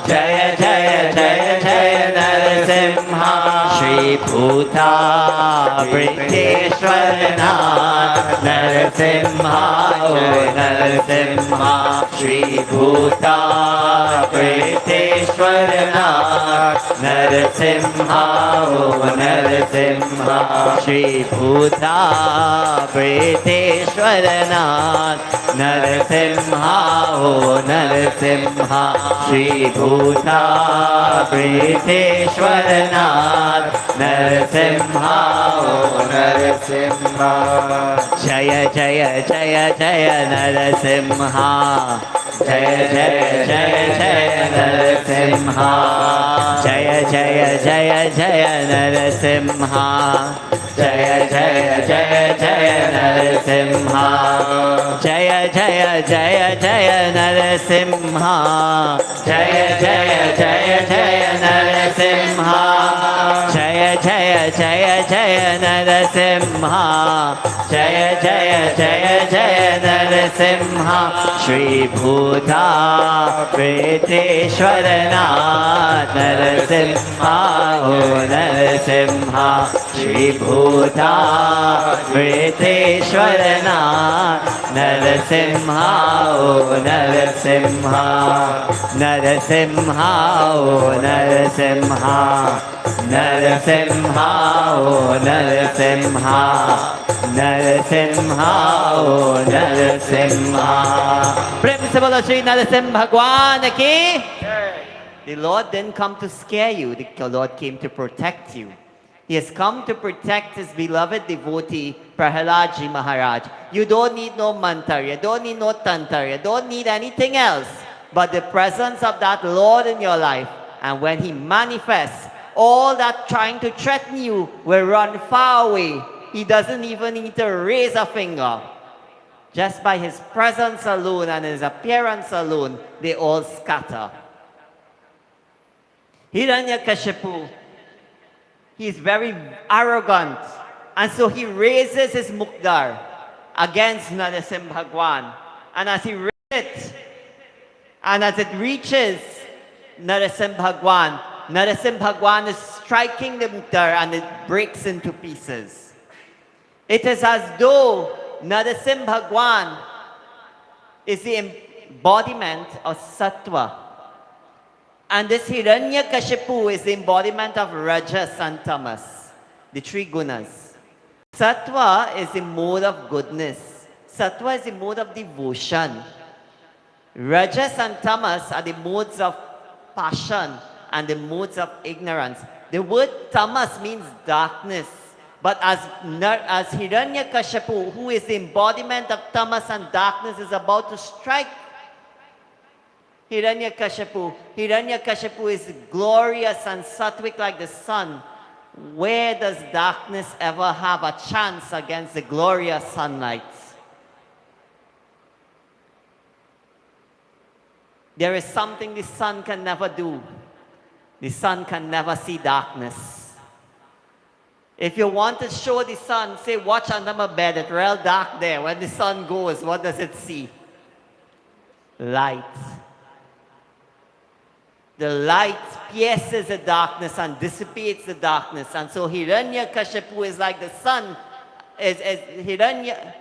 Jaya Jaya Jaya Jaya Narasimha. Shri Bhuta Briteshwaranat Narasimha O Narasimha. Shri Bhuta Briteshwaranat Narasimha O Narasimha. Shri Bhuta Briteshwaranat Narasimha O Narasimha. Shri Bhuta Briteshwaranat Narasimha O Narasimha. Jaya Jaya Jaya Jaya Narasimha. Jaya Jaya Jaya Jaya Narasimha. Jaya Jaya Jaya Jaya Narasimha. Jaya Jaya Jaya Jaya Narasimha. Jaya Jaya Jaya Jaya Narasimha. Jaya Jaya Jaya Jaya Narasimha. Jaya Jaya Jaya Jaya Narasimha. Jaya Jaya Jaya Jaya Narasimha. Shri Bhuta Priteshwaranath Narasimha. Oh Narasimha. Shri Bhuta Priteshwaranath Narasimha. Oh Narasimha. Narasimha. Oh Narasimha. Narasimha. Oh Narasimha. Narasimha. Oh Narasimha. Prem se bolo Shri Narasimha Bhagwan ki. The Lord didn't come to scare you. The Lord came to protect you. He has come to protect his beloved devotee, Prahaladji Maharaj. You don't need no mantra, you don't need no tantra, you don't need anything else but the presence of that Lord in your life. And when he manifests, all that trying to threaten you will run far away. He doesn't even need to raise a finger. Just by his presence alone and his appearance alone, they all scatter. Hiranyakashipu, he is very arrogant. And so he raises his mukdar against Narasimha Bhagwan. And as he raises it, and as it reaches Narasimha Bhagwan, Narasimha Bhagwan is striking the mukdar and it breaks into pieces. It is as though Narasimha Bhagwan is the embodiment of sattva. And this Hiranyakashipu is the embodiment of Rajas and Tamas, the three gunas. Sattva is the mode of goodness. Sattva is the mode of devotion. Rajas and Tamas are the modes of passion and the modes of ignorance. The word Tamas means darkness. But as Hiranyakashipu, who is the embodiment of Tamas and darkness, is about to strike Hiranyakashipu. Hiranyakashipu is glorious and sattvic like the sun. Where does darkness ever have a chance against the glorious sunlight? There is something the sun can never do. The sun can never see darkness. If you want to show the sun, say, watch under my bed, it's real dark there. When the sun goes, what does it see? Light. The light pierces the darkness and dissipates the darkness. And so Hiranyakashipu is like the sun. Narasimha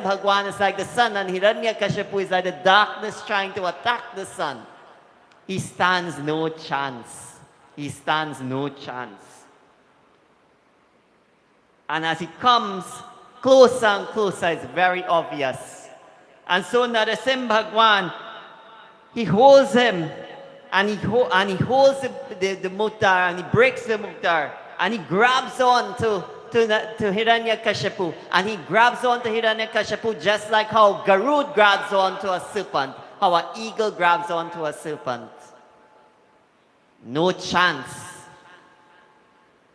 Bhagwan is like the sun, and Hiranyakashipu is like the darkness trying to attack the sun. He stands no chance. He stands no chance. And as he comes closer and closer, it's very obvious. And so Narasimha Bhagwan, he holds him, and he holds the muktar, and he breaks the muktar, and he grabs on to Hiranyakashipu, and he grabs on to Hiranyakashipu just like how Garud grabs on to a serpent, how an eagle grabs on to a serpent. No chance.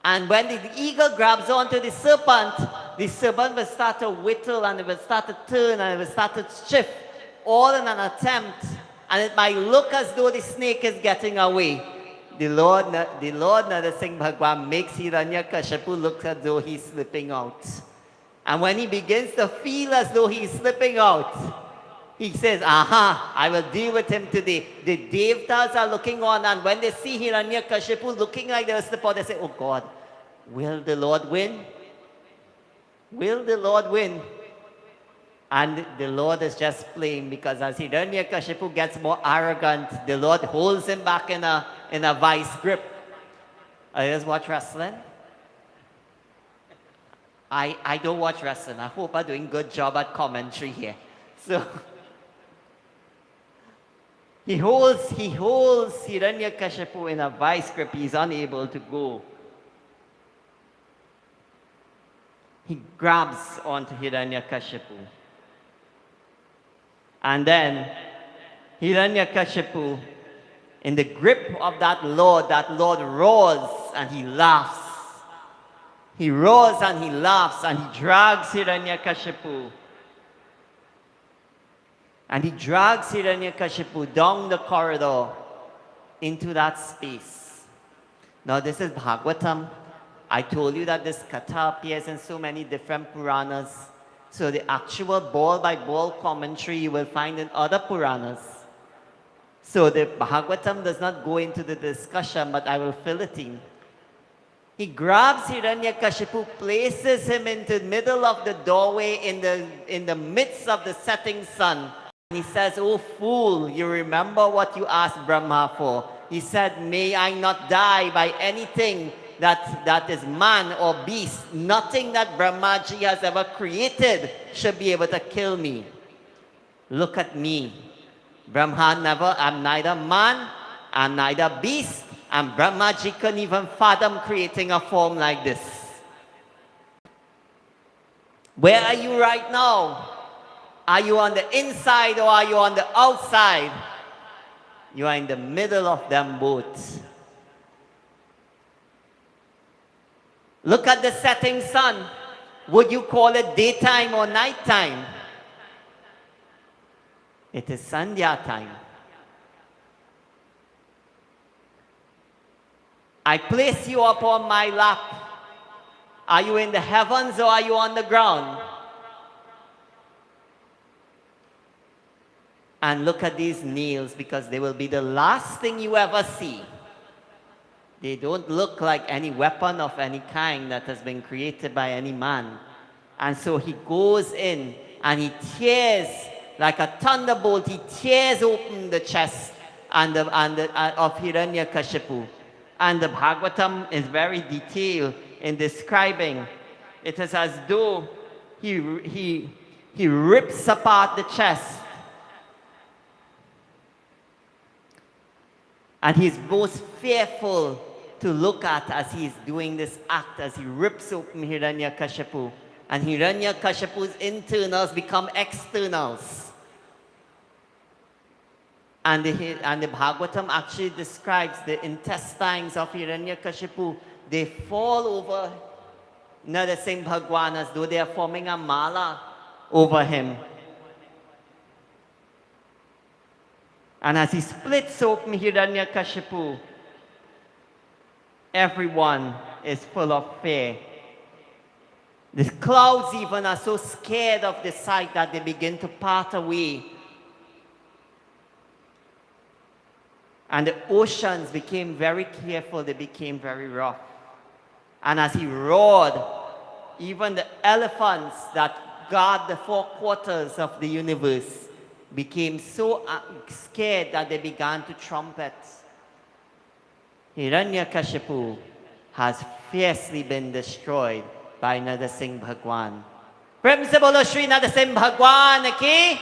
And when the eagle grabs onto the serpent will start to whittle, and it will start to turn, and it will start to shift, all in an attempt. And it might look as though the snake is getting away. The Lord Narasimha Bhagwan makes Hiranyakashipu look as though he's slipping out. And when he begins to feel as though he's slipping out, he says, aha, I will deal with him today. The Devtas are looking on, and when they see Hiranyakashipu looking like they'll slip out, they say, oh God, will the Lord win? Will the Lord win? And the Lord is just playing, because as Hiranyakashipu gets more arrogant, the Lord holds him back in a vice grip. I just watch wrestling. I don't watch wrestling. I hope I'm doing a good job at commentary here. So he holds Hiranyakashipu in a vice grip. He's unable to go. He grabs onto Hiranyakashipu. And then Hiranyakashipu In the grip of that Lord roars and he laughs. He roars and he laughs and he drags Hiranyakashipu. And he drags Hiranyakashipu down the corridor into that space. Now this is Bhagavatam. I told you that this katha appears in so many different Puranas. So the actual ball by ball commentary you will find in other Puranas. So the Bhagavatam does not go into the discussion, but I will fill it in. He grabs Hiranyakashipu, places him into the middle of the doorway in the midst of the setting sun. And he says, "Oh fool, you remember what you asked Brahma for." He said, "May I not die by anything that is man or beast. Nothing that Brahmaji has ever created should be able to kill me. Look at me. I'm neither man, I'm neither beast, and Brahmaji couldn't even fathom creating a form like this. Where are you right now? Are you on the inside or are you on the outside? You are in the middle of them both. Look at the setting sun. Would you call it daytime or nighttime? It is Sandhya time. I place you upon my lap. Are you in the heavens or are you on the ground? And look at these nails because they will be the last thing you ever see. They don't look like any weapon of any kind that has been created by any man. And so he goes in and he tears, like a thunderbolt, he tears open the chest of Hiranyakashipu. And the Bhagavatam is very detailed in describing. It is as though he rips apart the chest. And he's most fearful to look at as he's doing this act, as he rips open Hiranyakashipu. And Hiranyakashipu's internals become externals. And the Bhagavatam actually describes the intestines of Hiranyakashipu. They fall over Narasimha Bhagwan as though they are forming a mala over him. And as he splits open Hiranyakashipu, everyone is full of fear. The clouds even are so scared of the sight that they begin to part away. And the oceans became very careful, they became very rough. And as he roared, even the elephants that guard the four quarters of the universe became so scared that they began to trumpet. Hiranyakashipu has fiercely been destroyed by Narasimha Bhagwan. Prem se bolo Shri Narasimha Bhagwan ki.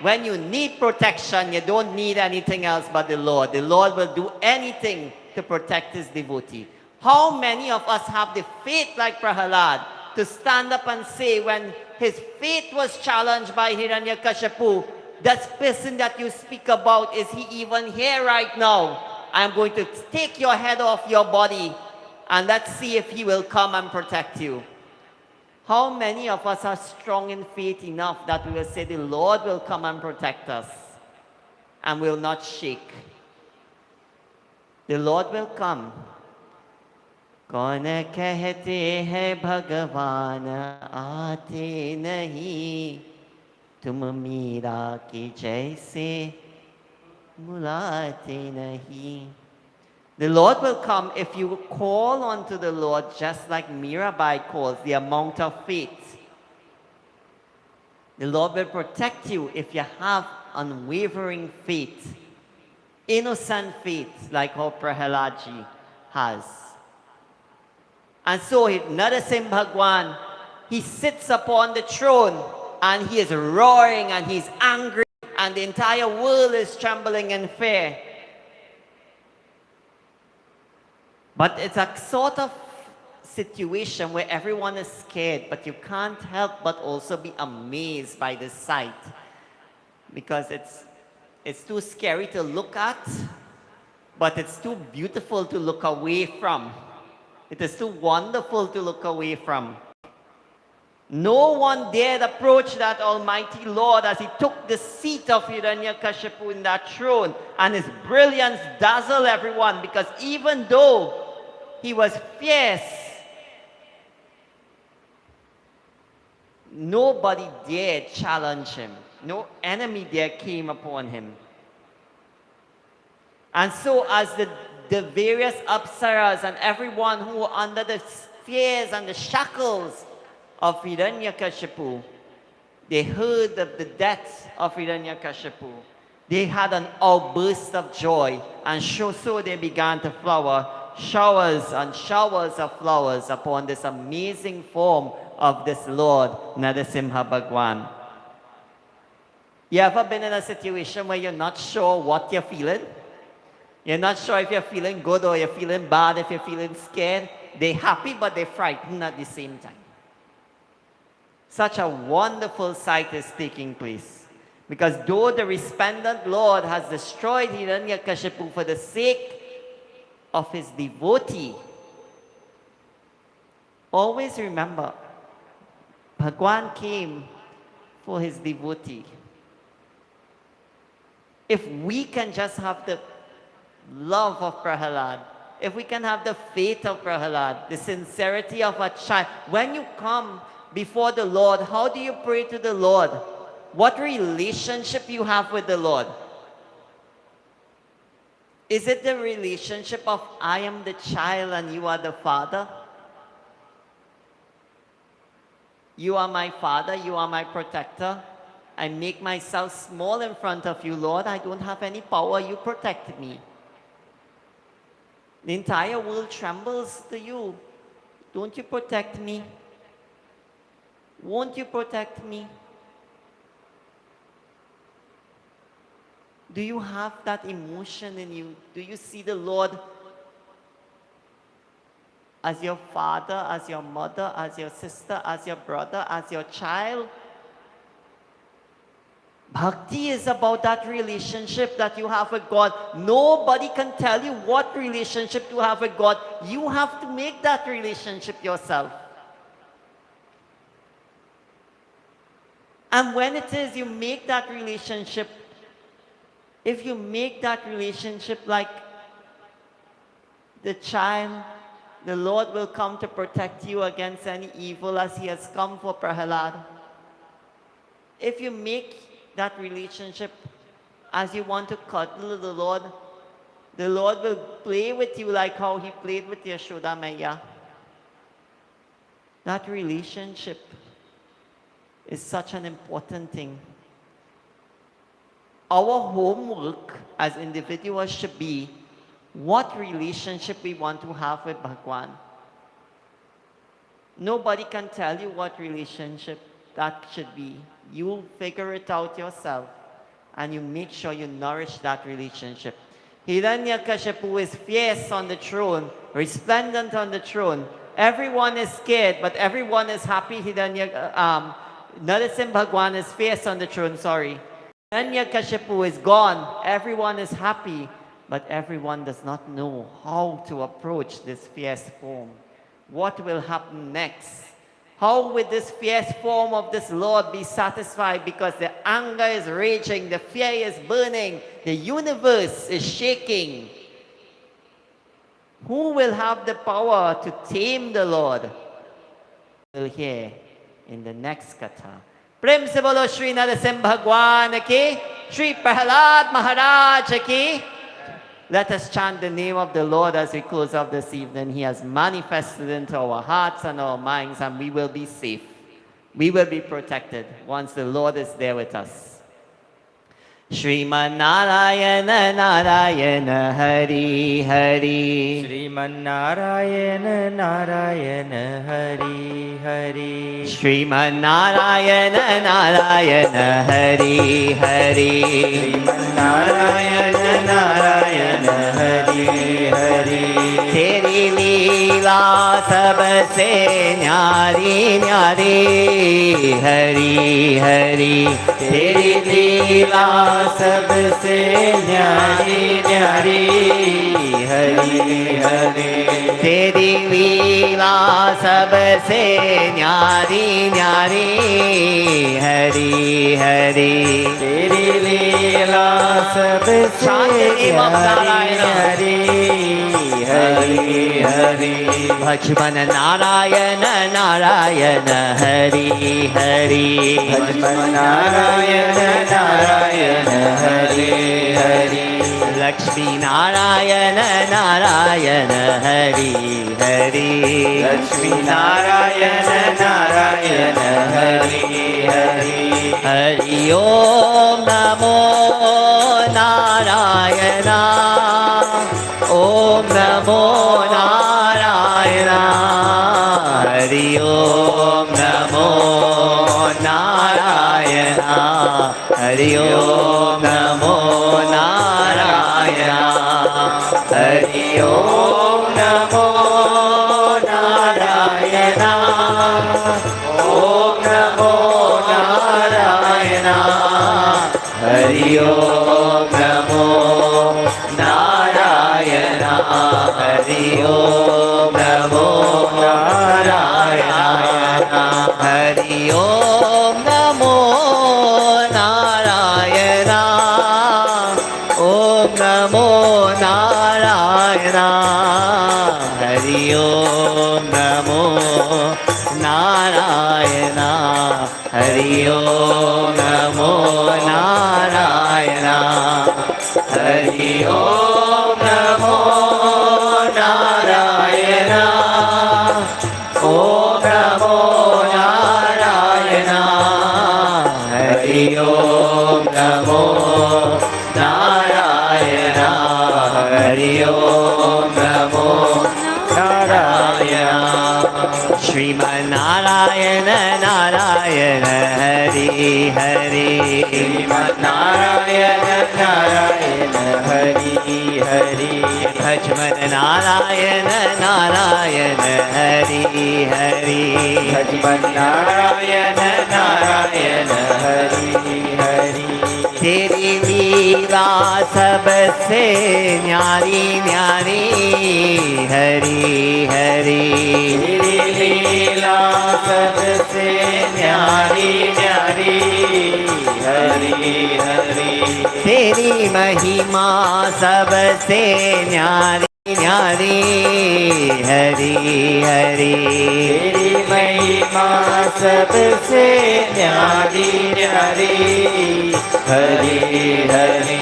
When you need protection, you don't need anything else but the Lord. The Lord will do anything to protect his devotee. How many of us have the faith like Prahalad to stand up and say when his faith was challenged by Hiranyakashipu, that person that you speak about, is he even here right now? I'm going to take your head off your body and let's see if he will come and protect you. How many of us are strong in faith enough that we will say the Lord will come and protect us and will not shake? The Lord will come. कौन कहते हैं भगवान आते नहीं, तुम मीरा की जैसे बुलाते नहीं. The Lord will come if you call unto the Lord just like Mirabai calls, the amount of faith. The Lord will protect you if you have unwavering faith, innocent faith like how Prahaladji has. And so Narasimha Bhagwan, he sits upon the throne and he is roaring and he's angry and the entire world is trembling in fear. But it's a sort of situation where everyone is scared, but you can't help but also be amazed by the sight. Because it's too scary to look at, but it's too beautiful to look away from. It is too wonderful to look away from. No one dared approach that Almighty Lord as he took the seat of Hiranyakashipu in that throne, and his brilliance dazzled everyone, because even though he was fierce, nobody dared challenge him. No enemy there came upon him. And so as the various apsaras and everyone who were under the fears and the shackles of Hiranyakashipu, they heard of the death of Hiranyakashipu. They had an outburst of joy, and so they began to flower showers and showers of flowers upon this amazing form of this Lord, Narasimha Bhagwan. You ever been in a situation where you're not sure what you're feeling? You're not sure if you're feeling good or you're feeling bad, if you're feeling scared? They're happy, but they're frightened at the same time. Such a wonderful sight is taking place. Because though the resplendent Lord has destroyed Hiranyakashipu for the sake of his devotee, always remember, Bhagwan came for his devotee. If we can just have the love of Prahalad, if we can have the faith of Prahalad, the sincerity of a child, when you come before the Lord, how do you pray to the Lord? What relationship you have with the Lord? Is it the relationship of I am the child and you are the father? You are my father, you are my protector. I make myself small in front of you, Lord. I don't have any power, you protect me. The entire world trembles to you. Don't you protect me? Won't you protect me? Do you have that emotion in you? Do you see the Lord as your father, as your mother, as your sister, as your brother, as your child? Bhakti is about that relationship that you have with God. Nobody can tell you what relationship to have with God. You have to make that relationship yourself. And when it is you make that relationship, if you make that relationship like the child, the Lord will come to protect you against any evil as he has come for Prahalad. If you make that relationship as you want to cuddle the Lord will play with you like how he played with Yashoda Maya. That relationship is such an important thing. Our homework as individuals should be what relationship we want to have with Bhagwan. Nobody can tell you what relationship that should be. You figure it out yourself and you make sure you nourish that relationship. Hiranyakashipu is fierce on the throne, resplendent on the throne. Everyone is scared, but everyone is happy. Narasimha Bhagwan is fierce on the throne, sorry. Hiranyakashipu is gone. Everyone is happy, but everyone does not know how to approach this fierce form. What will happen next? How will this fierce form of this Lord be satisfied? Because the anger is raging, the fear is burning, the universe is shaking. Who will have the power to tame the Lord? We'll hear in the next katha. Prem se bolo Shri Narasimha Bhagwan ki, Shri Prahalad Maharaj ki. Let us chant the name of the Lord as we close off this evening. He has manifested into our hearts and our minds, and we will be safe. We will be protected once the Lord is there with us. Shriman Narayana Narayana Hari Hari. Shriman Narayana Narayana Hari Hari. Shriman Narayana Narayana Hari Hari. Shriman Narayana Narayana Hari Hari. Teri Leela लीला सबसे न्यारी न्यारी हरी हरी तेरी लीला सबसे न्यारी न्यारी हरी हरी तेरी लीला सबसे न्यारी न्यारी हरी हरी तेरी लीला सबसे न्यारी न्यारी हरी हरी भजमन नारायण नारायण हरि हरि भजमन नारायण नारायण हरि हरि लक्ष्मी नारायण नारायण हरि हरि लक्ष्मी नारायण नारायण हरि हरि हरि ओम नमो नारायण ओम नमो नारायण हरि ओम नमो नारायण हरि ओम नमो नारायण हरि ओम नमो नारायण ओम नमो नारायण हरि ओम नमो नारायण हरि ओम नमो नारायण हरि ओम नमो नारायण ओम नमो नारायण हरि ओम नमो नारायण हरि ओम नमो नारायण हरि ओम नमो नारायण ओम नमो नारायण हरि ओम नमो नारायण हरि ओम नमो नारायण श्रीमन्नारायण नारायण हरि हरि श्रीमन्नारायण नारायण हरि हरि भजमन नारायण नारायण हरि हरि भजमन नारायण नारायण हरि हरि तेरी लीला सबसे न्यारी न्यारी हरि हरि तेरी लीला सबसे न्यारी न्यारी हरि हरि तेरी महिमा सबसे न्यारी न्यारी हरि हरि तेरी महिमा सबसे न्यारी न्यारी हरि हरि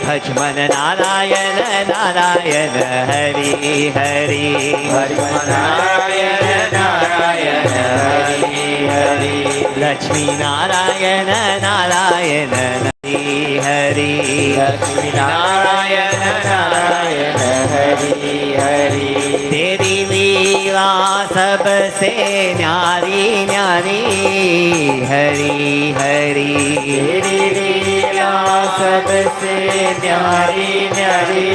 भजमन नारायण नारायण हरि हरि भजमन नारायण नारायण हरि हरि लक्ष्मी नारायण नारायण हरि हरि लक्ष्मी नारायण नारायण हरि हरि तेरी लीला सबसे न्यारी न्यारी हरि हरि तेरी लीला सबसे न्यारी न्यारी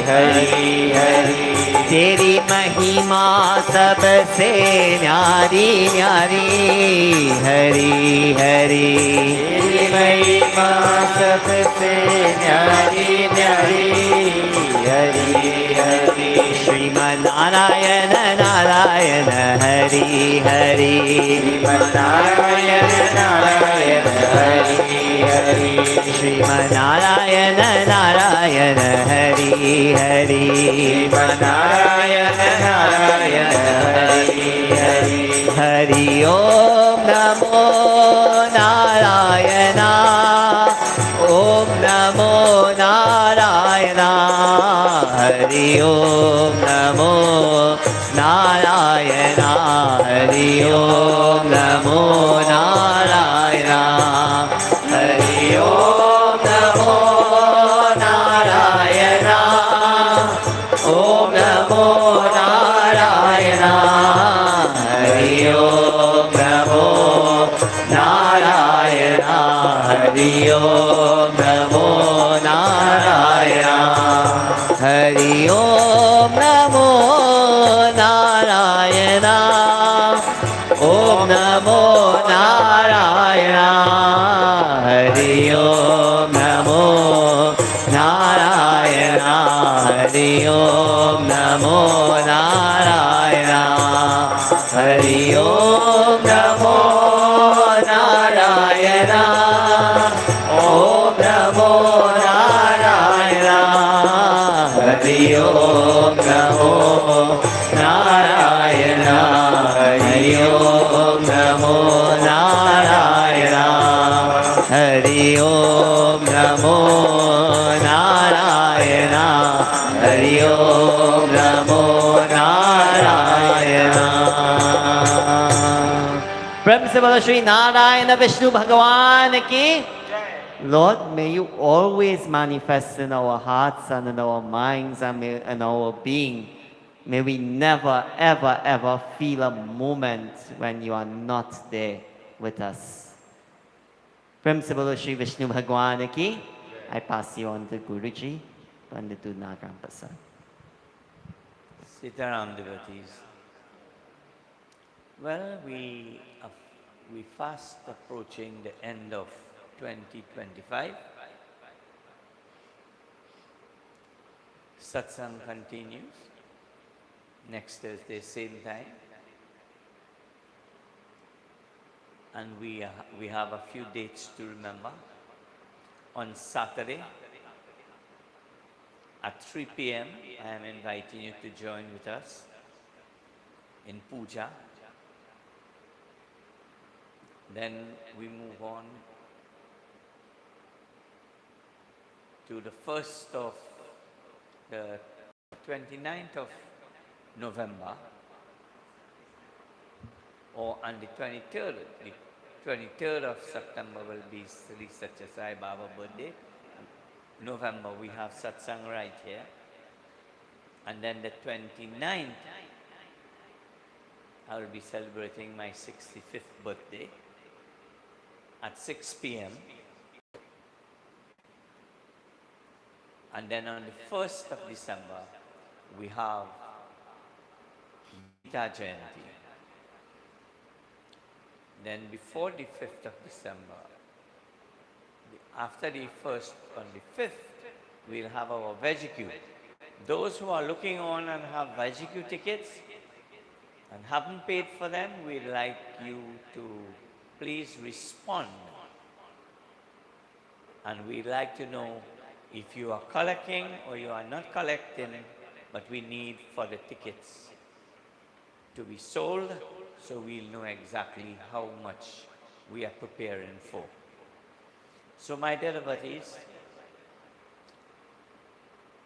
हरि हरि तेरी महिमा सबसे न्यारी न्यारी हरि हरि तेरी महिमा सबसे न्यारी न्यारी हरि हरि श्रीमन्नारायण नारायण हरि हरि श्रीमन्नारायण नारायण हरि हरि श्रीमन्नारायण नारायण हरि हरि श्रीमन्नारायण नारायण हरि हरि हरि ओम नमो नारायण ओम नमो नारायण हरि ओम नमो नारायण हरि ओम नमो नारायण हरि ओम नमो नारायण ओम नमो नारायण हरि ओम नमो नारायण हरि ओम नमो नारायण हरि ओम नमो Narayan Om Namo Narayana. Hari Om Namo Narayana. Hari Om Namo Narayana. Om Namo Narayana. Hari Om Namo Narayana. Hari Om Namo Narayana. Hari Om Namo Narayana. Hari Om Namo Narayana. Prem se bolo Shri Narayana Vishnu Bhagavan ki. Lord, may you always manifest in our hearts and in our minds and in our being. May we never, ever, ever feel a moment when you are not there with us. Prem se bolo Shri Vishnu Bhagavan ki. I pass you on to Guruji, Panditu Nagram Prasad. Sitaram devotees. Well, we fast approaching the end of 2025. Satsang continues next Thursday, same time. And we have a few dates to remember. On Saturday at 3 p.m., I am inviting you to join with us in Puja. Then we move on to the 29th of November, or on the 23rd. The 23rd of September will be Sri Satya Sai Baba birthday. November we have satsang right here. And then the 29th, I will be celebrating my 65th birthday at 6 p.m. And then on the 1st of December, we have Gita Jayanti. Then before the 5th of December, after the 1st, on the 5th, we'll have our Vegicu. Those who are looking on and have Vegicu tickets and haven't paid for them, we'd like you to please respond. And we'd like to know if you are collecting or you are not collecting, but we need for the tickets to be sold, so we'll know exactly how much we are preparing for. So my dear devotees,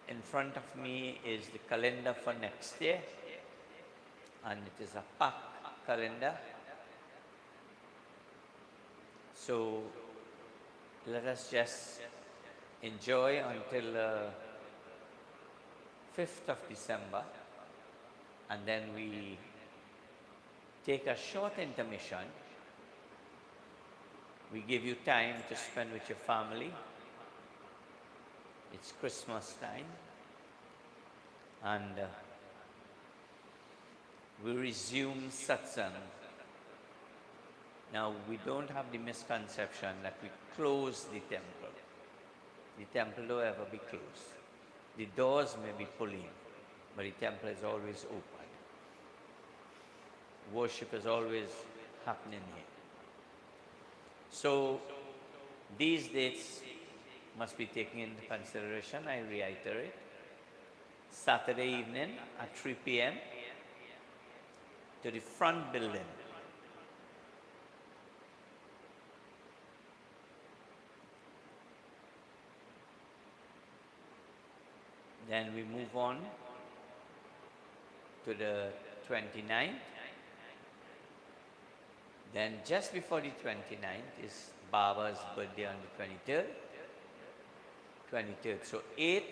in front of me is the calendar for next year, and it is a packed calendar. So let us just enjoy until 5th of December, and then we take a short intermission. We give you time to spend with your family. It's Christmas time. And we resume satsang. Now, we don't have the misconception that we close the temple. The temple don't ever be closed. The doors may be pulling, but the temple is always open. Worship is always happening here. So, these dates must be taken into consideration. I reiterate. Saturday evening at 3 p.m. to the front building. Then we move on to the 29th. Then just before the 29th is Baba's birthday on the 23rd. 23rd. So 8th,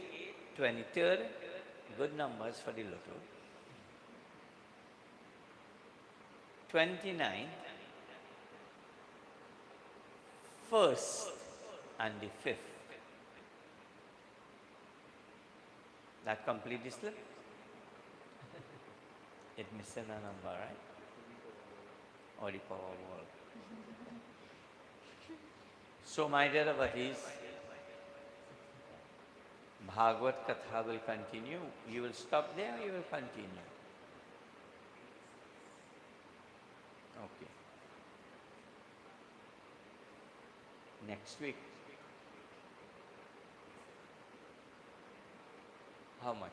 23rd, good numbers for the lotto. 29th, 1st and the 5th. That complete the slip? It missing a number, right? Or the power wall. So, my dear devotees, Bhagavad Katha will continue. You will stop there, you will continue. Okay. Next week. How much?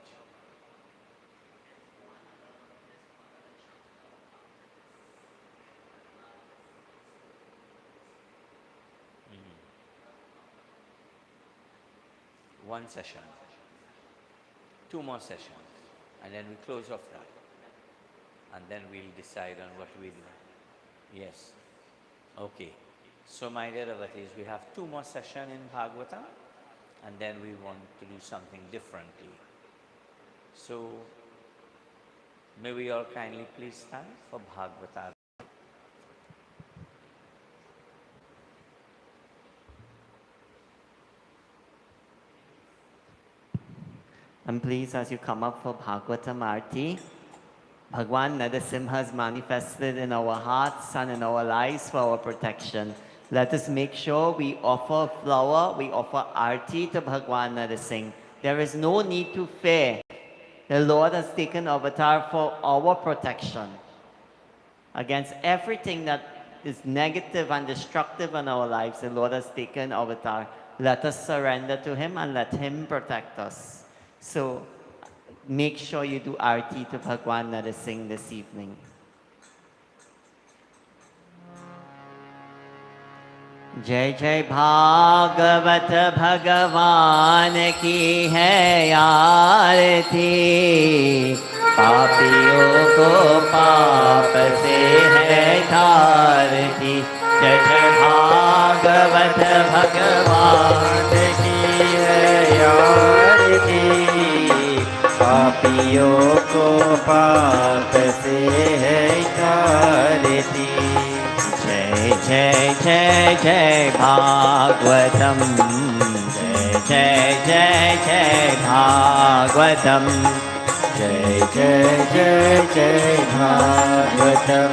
One session, 2 more sessions, and then we close off that. And then we'll decide on what we do. Yes. Okay. So, my dear devotees, we have 2 more sessions in Bhagavata, and then we want to do something differently. So, may we all kindly please stand for Bhagavata. And please, as you come up for Bhagavatam Arti, Bhagwan Narasimha has manifested in our hearts and in our lives for our protection. Let us make sure we offer flower, we offer Arti to Bhagwan Narasimha. There is no need to fear. The Lord has taken avatar for our protection against everything that is negative and destructive in our lives. The Lord has taken avatar. Let us surrender to Him and let Him protect us. So make sure you do Arti to Bhagwan Narasimha this evening. जय जय भागवत भगवान की है आरती, पापियों को पाप से है तारती। जय जय भागवत भगवान की है आरती, पापियों को पाप से है तारती। जय जय जय भागवतम, जय जय जय भागवतम, जय जय भागवतम,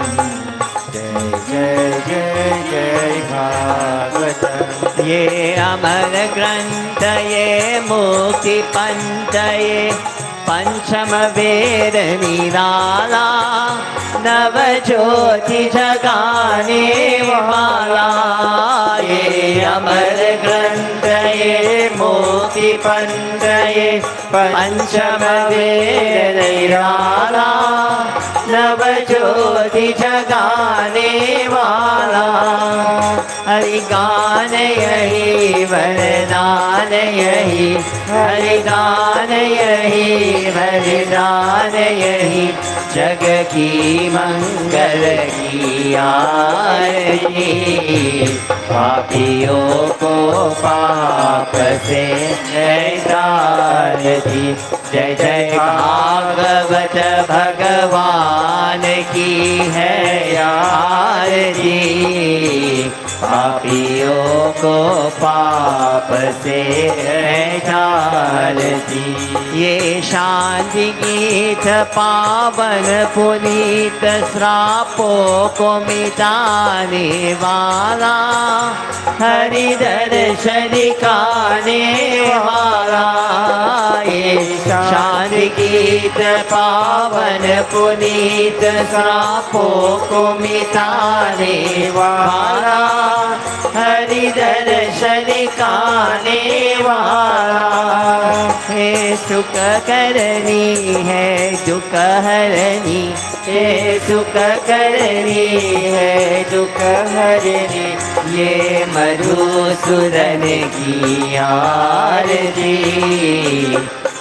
जय जय भागवतम। ये अमर ग्रंथ, ये मुक्ति पंथ, ये पंचम वेद निराला, नव ज्योति जगाने वाला। ये अमर ग्रंथ, ये मुक्ति पंथ, ये पंचम वेद निराला, नव ज्योति जगाने वाला। हरि गान यही वरदान यही, हरि गान यही वरदान यही, जग की मंगल की आरती। पापियों को पाप से है तारती। जय जय भागवत भगवान की है आरती, पापियों को पाप से है तारती। ये शांति गीत पावन पुनीत, श्रापों को मिटाने वाला, हरि दर्शन दिखाने वाला। ये शांति गीत पावन पुनीत, श्रापों को मिटाने वाला, हरि दर्शन दिखाने वाला। हे सुख करनी है दुख हरनी, हे सुख करनी है दुख हरनी, ये मधुसूदन की आरती।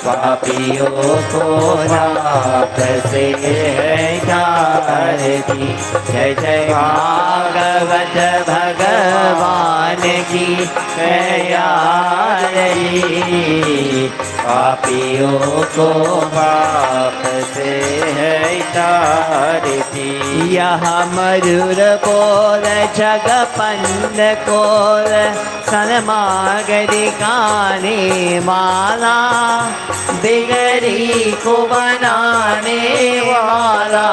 पापियों को नाथ से है तारती। जय जय भागवत भगवान की है आरती, पापियों को पाप से है तारती। यह मधुर बोल जग पंद कोल, सन्मार्ग दिखाने वाला, बिगड़ी को बनाने वाला।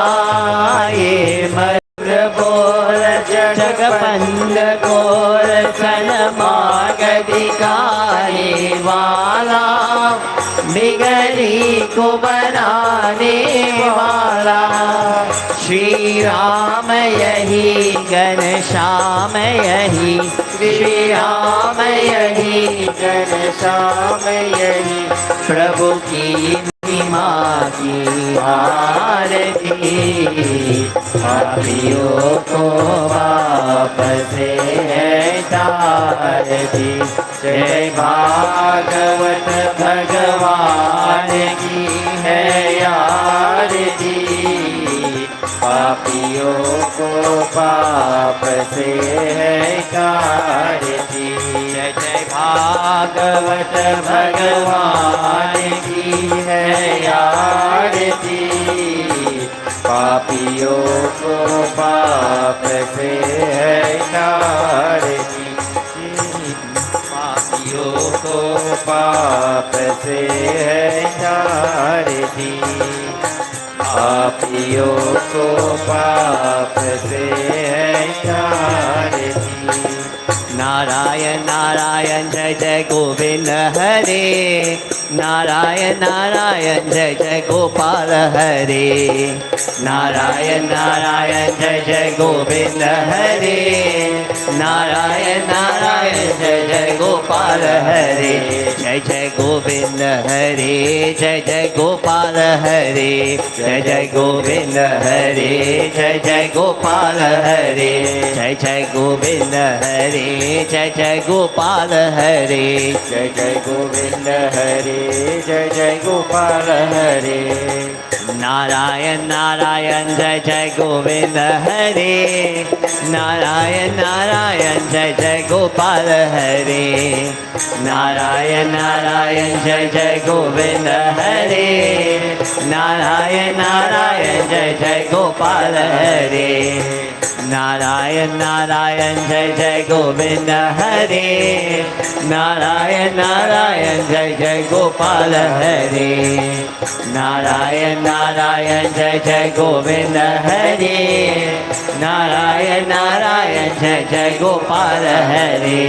ये मधुर बोल जग पंद कोल, सन्मार्ग वाला, बिगड़ी को बनाने वाला, श्री राम यही, घनश्याम यही, श्री राम यही, घनश्याम यही, प्रभु की महिमा की आरती, पापियों को वापस है तारती। जय भागवत भगवान की है आरती, पापियों को पाप से है तारती। जय जय भागवत भगवान की है आरती, पापियों को पाप से है तारती, पापियों को पाप से है तारती, पापियों को पाप से है तारती। नारायण नारायण जय जय गोविंद हरे, नारायण नारायण जय जय गोपाल हरे, नारायण नारायण जय जय गोविंद हरे, नारायण नारायण जय जय गोपाल हरे, जय जय गोविंद हरे, जय जय गोपाल हरे, जय जय गोविंद हरे, जय जय गोपाल हरे, जय जय गोविंद हरे, जय जय गोपाल हरे, जय जय गोविंद हरे, जय जय गोपाल हरे। नारायण नारायण जय जय गोविंद हरे, नारायण नारायण जय जय गोपाल हरे, नारायण नारायण जय जय गोविंद हरे, नारायण नारायण जय जय गोपाल हरे, नारायण नारायण जय जय गोविंद हरे, नारायण नारायण जय जय गोपाल हरे, नारायण नारायण जय जय गोविंद हरे, नारायण नारायण जय जय गोपाल हरे,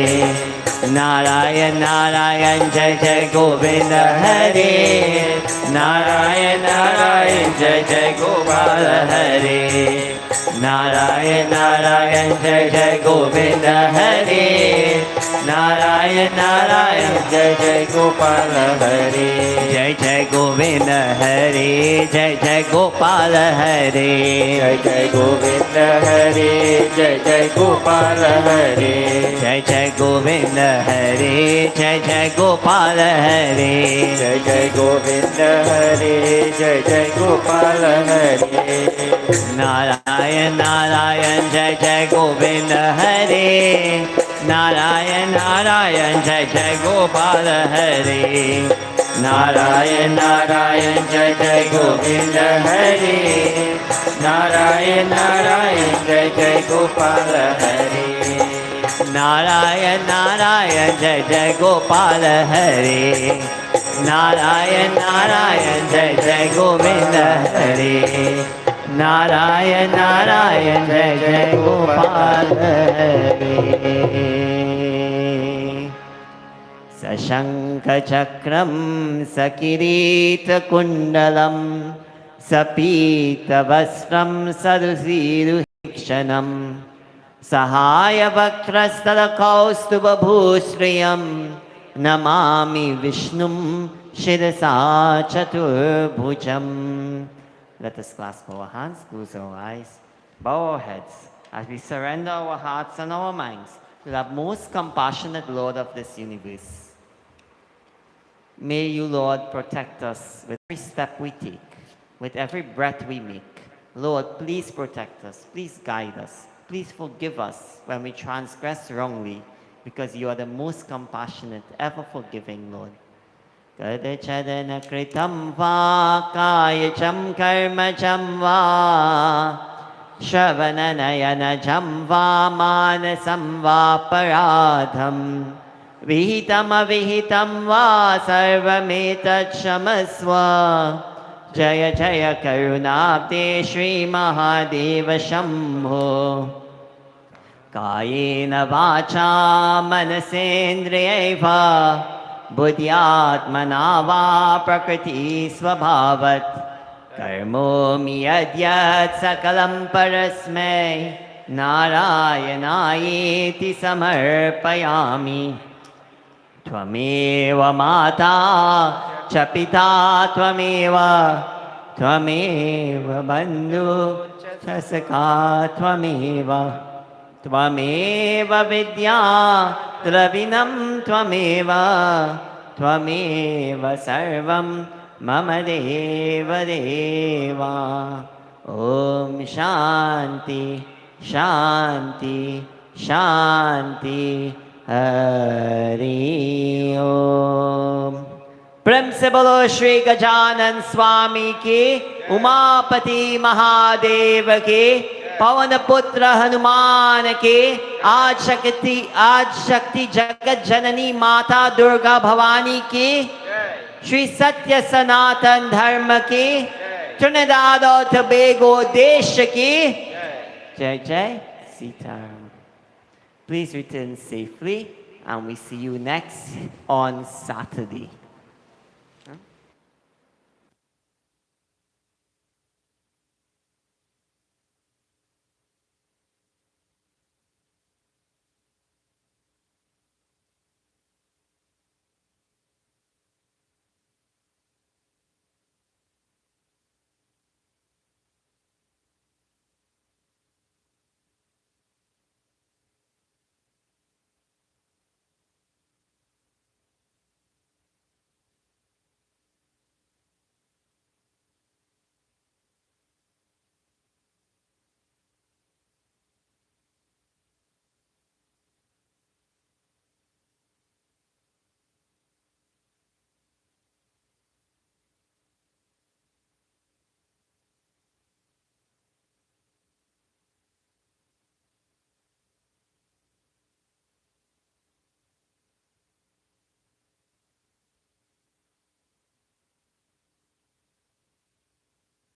नारायण नारायण जय जय गोविंद हरे, नारायण नारायण जय जय गोपाल हरे, नारायण नारायण जय जय गोविंद हरे, नारायण नारायण जय जय गोपाल हरे, जय जय गोविंद हरे, जय जय गोपाल हरे, जय जय गोविंद हरे, जय जय गोपाल हरे, जय जय गोविंद हरे, जय जय गोपाल हरे, जय जय गोविंद हरे, जय जय गोपाल हरे, नारायण नारायण जय जय गोविंद हरे, नारायण नारायण जय जय गोपाल हरे, नारायण नारायण जय जय गोविंद हरे, नारायण नारायण जय जय गोपाल हरे, नारायण नारायण जय जय गोपाल हरे, नारायण नारायण जय जय गोविंद हरे, नारायण नारायण जय जय गोपाल हरे। सशंख चक्रम सकिरीटकुण्डलं सपीतवस्त्रं सरुचिरुहीक्षणं सहायवक्त्रस्थलकौस्तुभभूश्रियं नमामि विष्णुं शिरसा चतुर्भुजम्. Let us clasp our hands, close our eyes, bow our heads as we surrender our hearts and our minds to the most compassionate Lord of this universe. May you, Lord, protect us with every step we take, with every breath we make. Lord, please protect us, please guide us, please forgive us when we transgress wrongly, because you are the most compassionate, ever forgiving Lord. Kadachadana kritam va kayacham karmacham va shravananayana jam va manasam va paradham vihitam avihitam va sarvametat shamasva jaya jaya karunabde Shri Mahadeva Shambho Kayena vacha manasendriyaiva बुद्ध्यात्मना वा प्रकृतिस्वभावत् कर्मोमि यद्यत् सकलं परस्मै नारायणायेति समर्पयामि त्वमेव माता च पिता त्वमेव त्वमेव बन्धु च सखा त्वमेव त्वमेव विद्या द्रविणं त्वमेव त्वमेव सर्वं मम देव देवा ॐ शान्ति शान्ति शान्ति हरि ओम। प्रेम से बोलो श्री गजानन स्वामी की, उमापति महादेव के, पवन पुत्र हनुमान के, आज शक्ति जगत जननी माता दुर्गा भवानी की, श्री सत्य सनातन धर्म की, त्रिनिदाद और टोबैगो देश की जय जय Sitaram. Please return safely and we see you next on Saturday.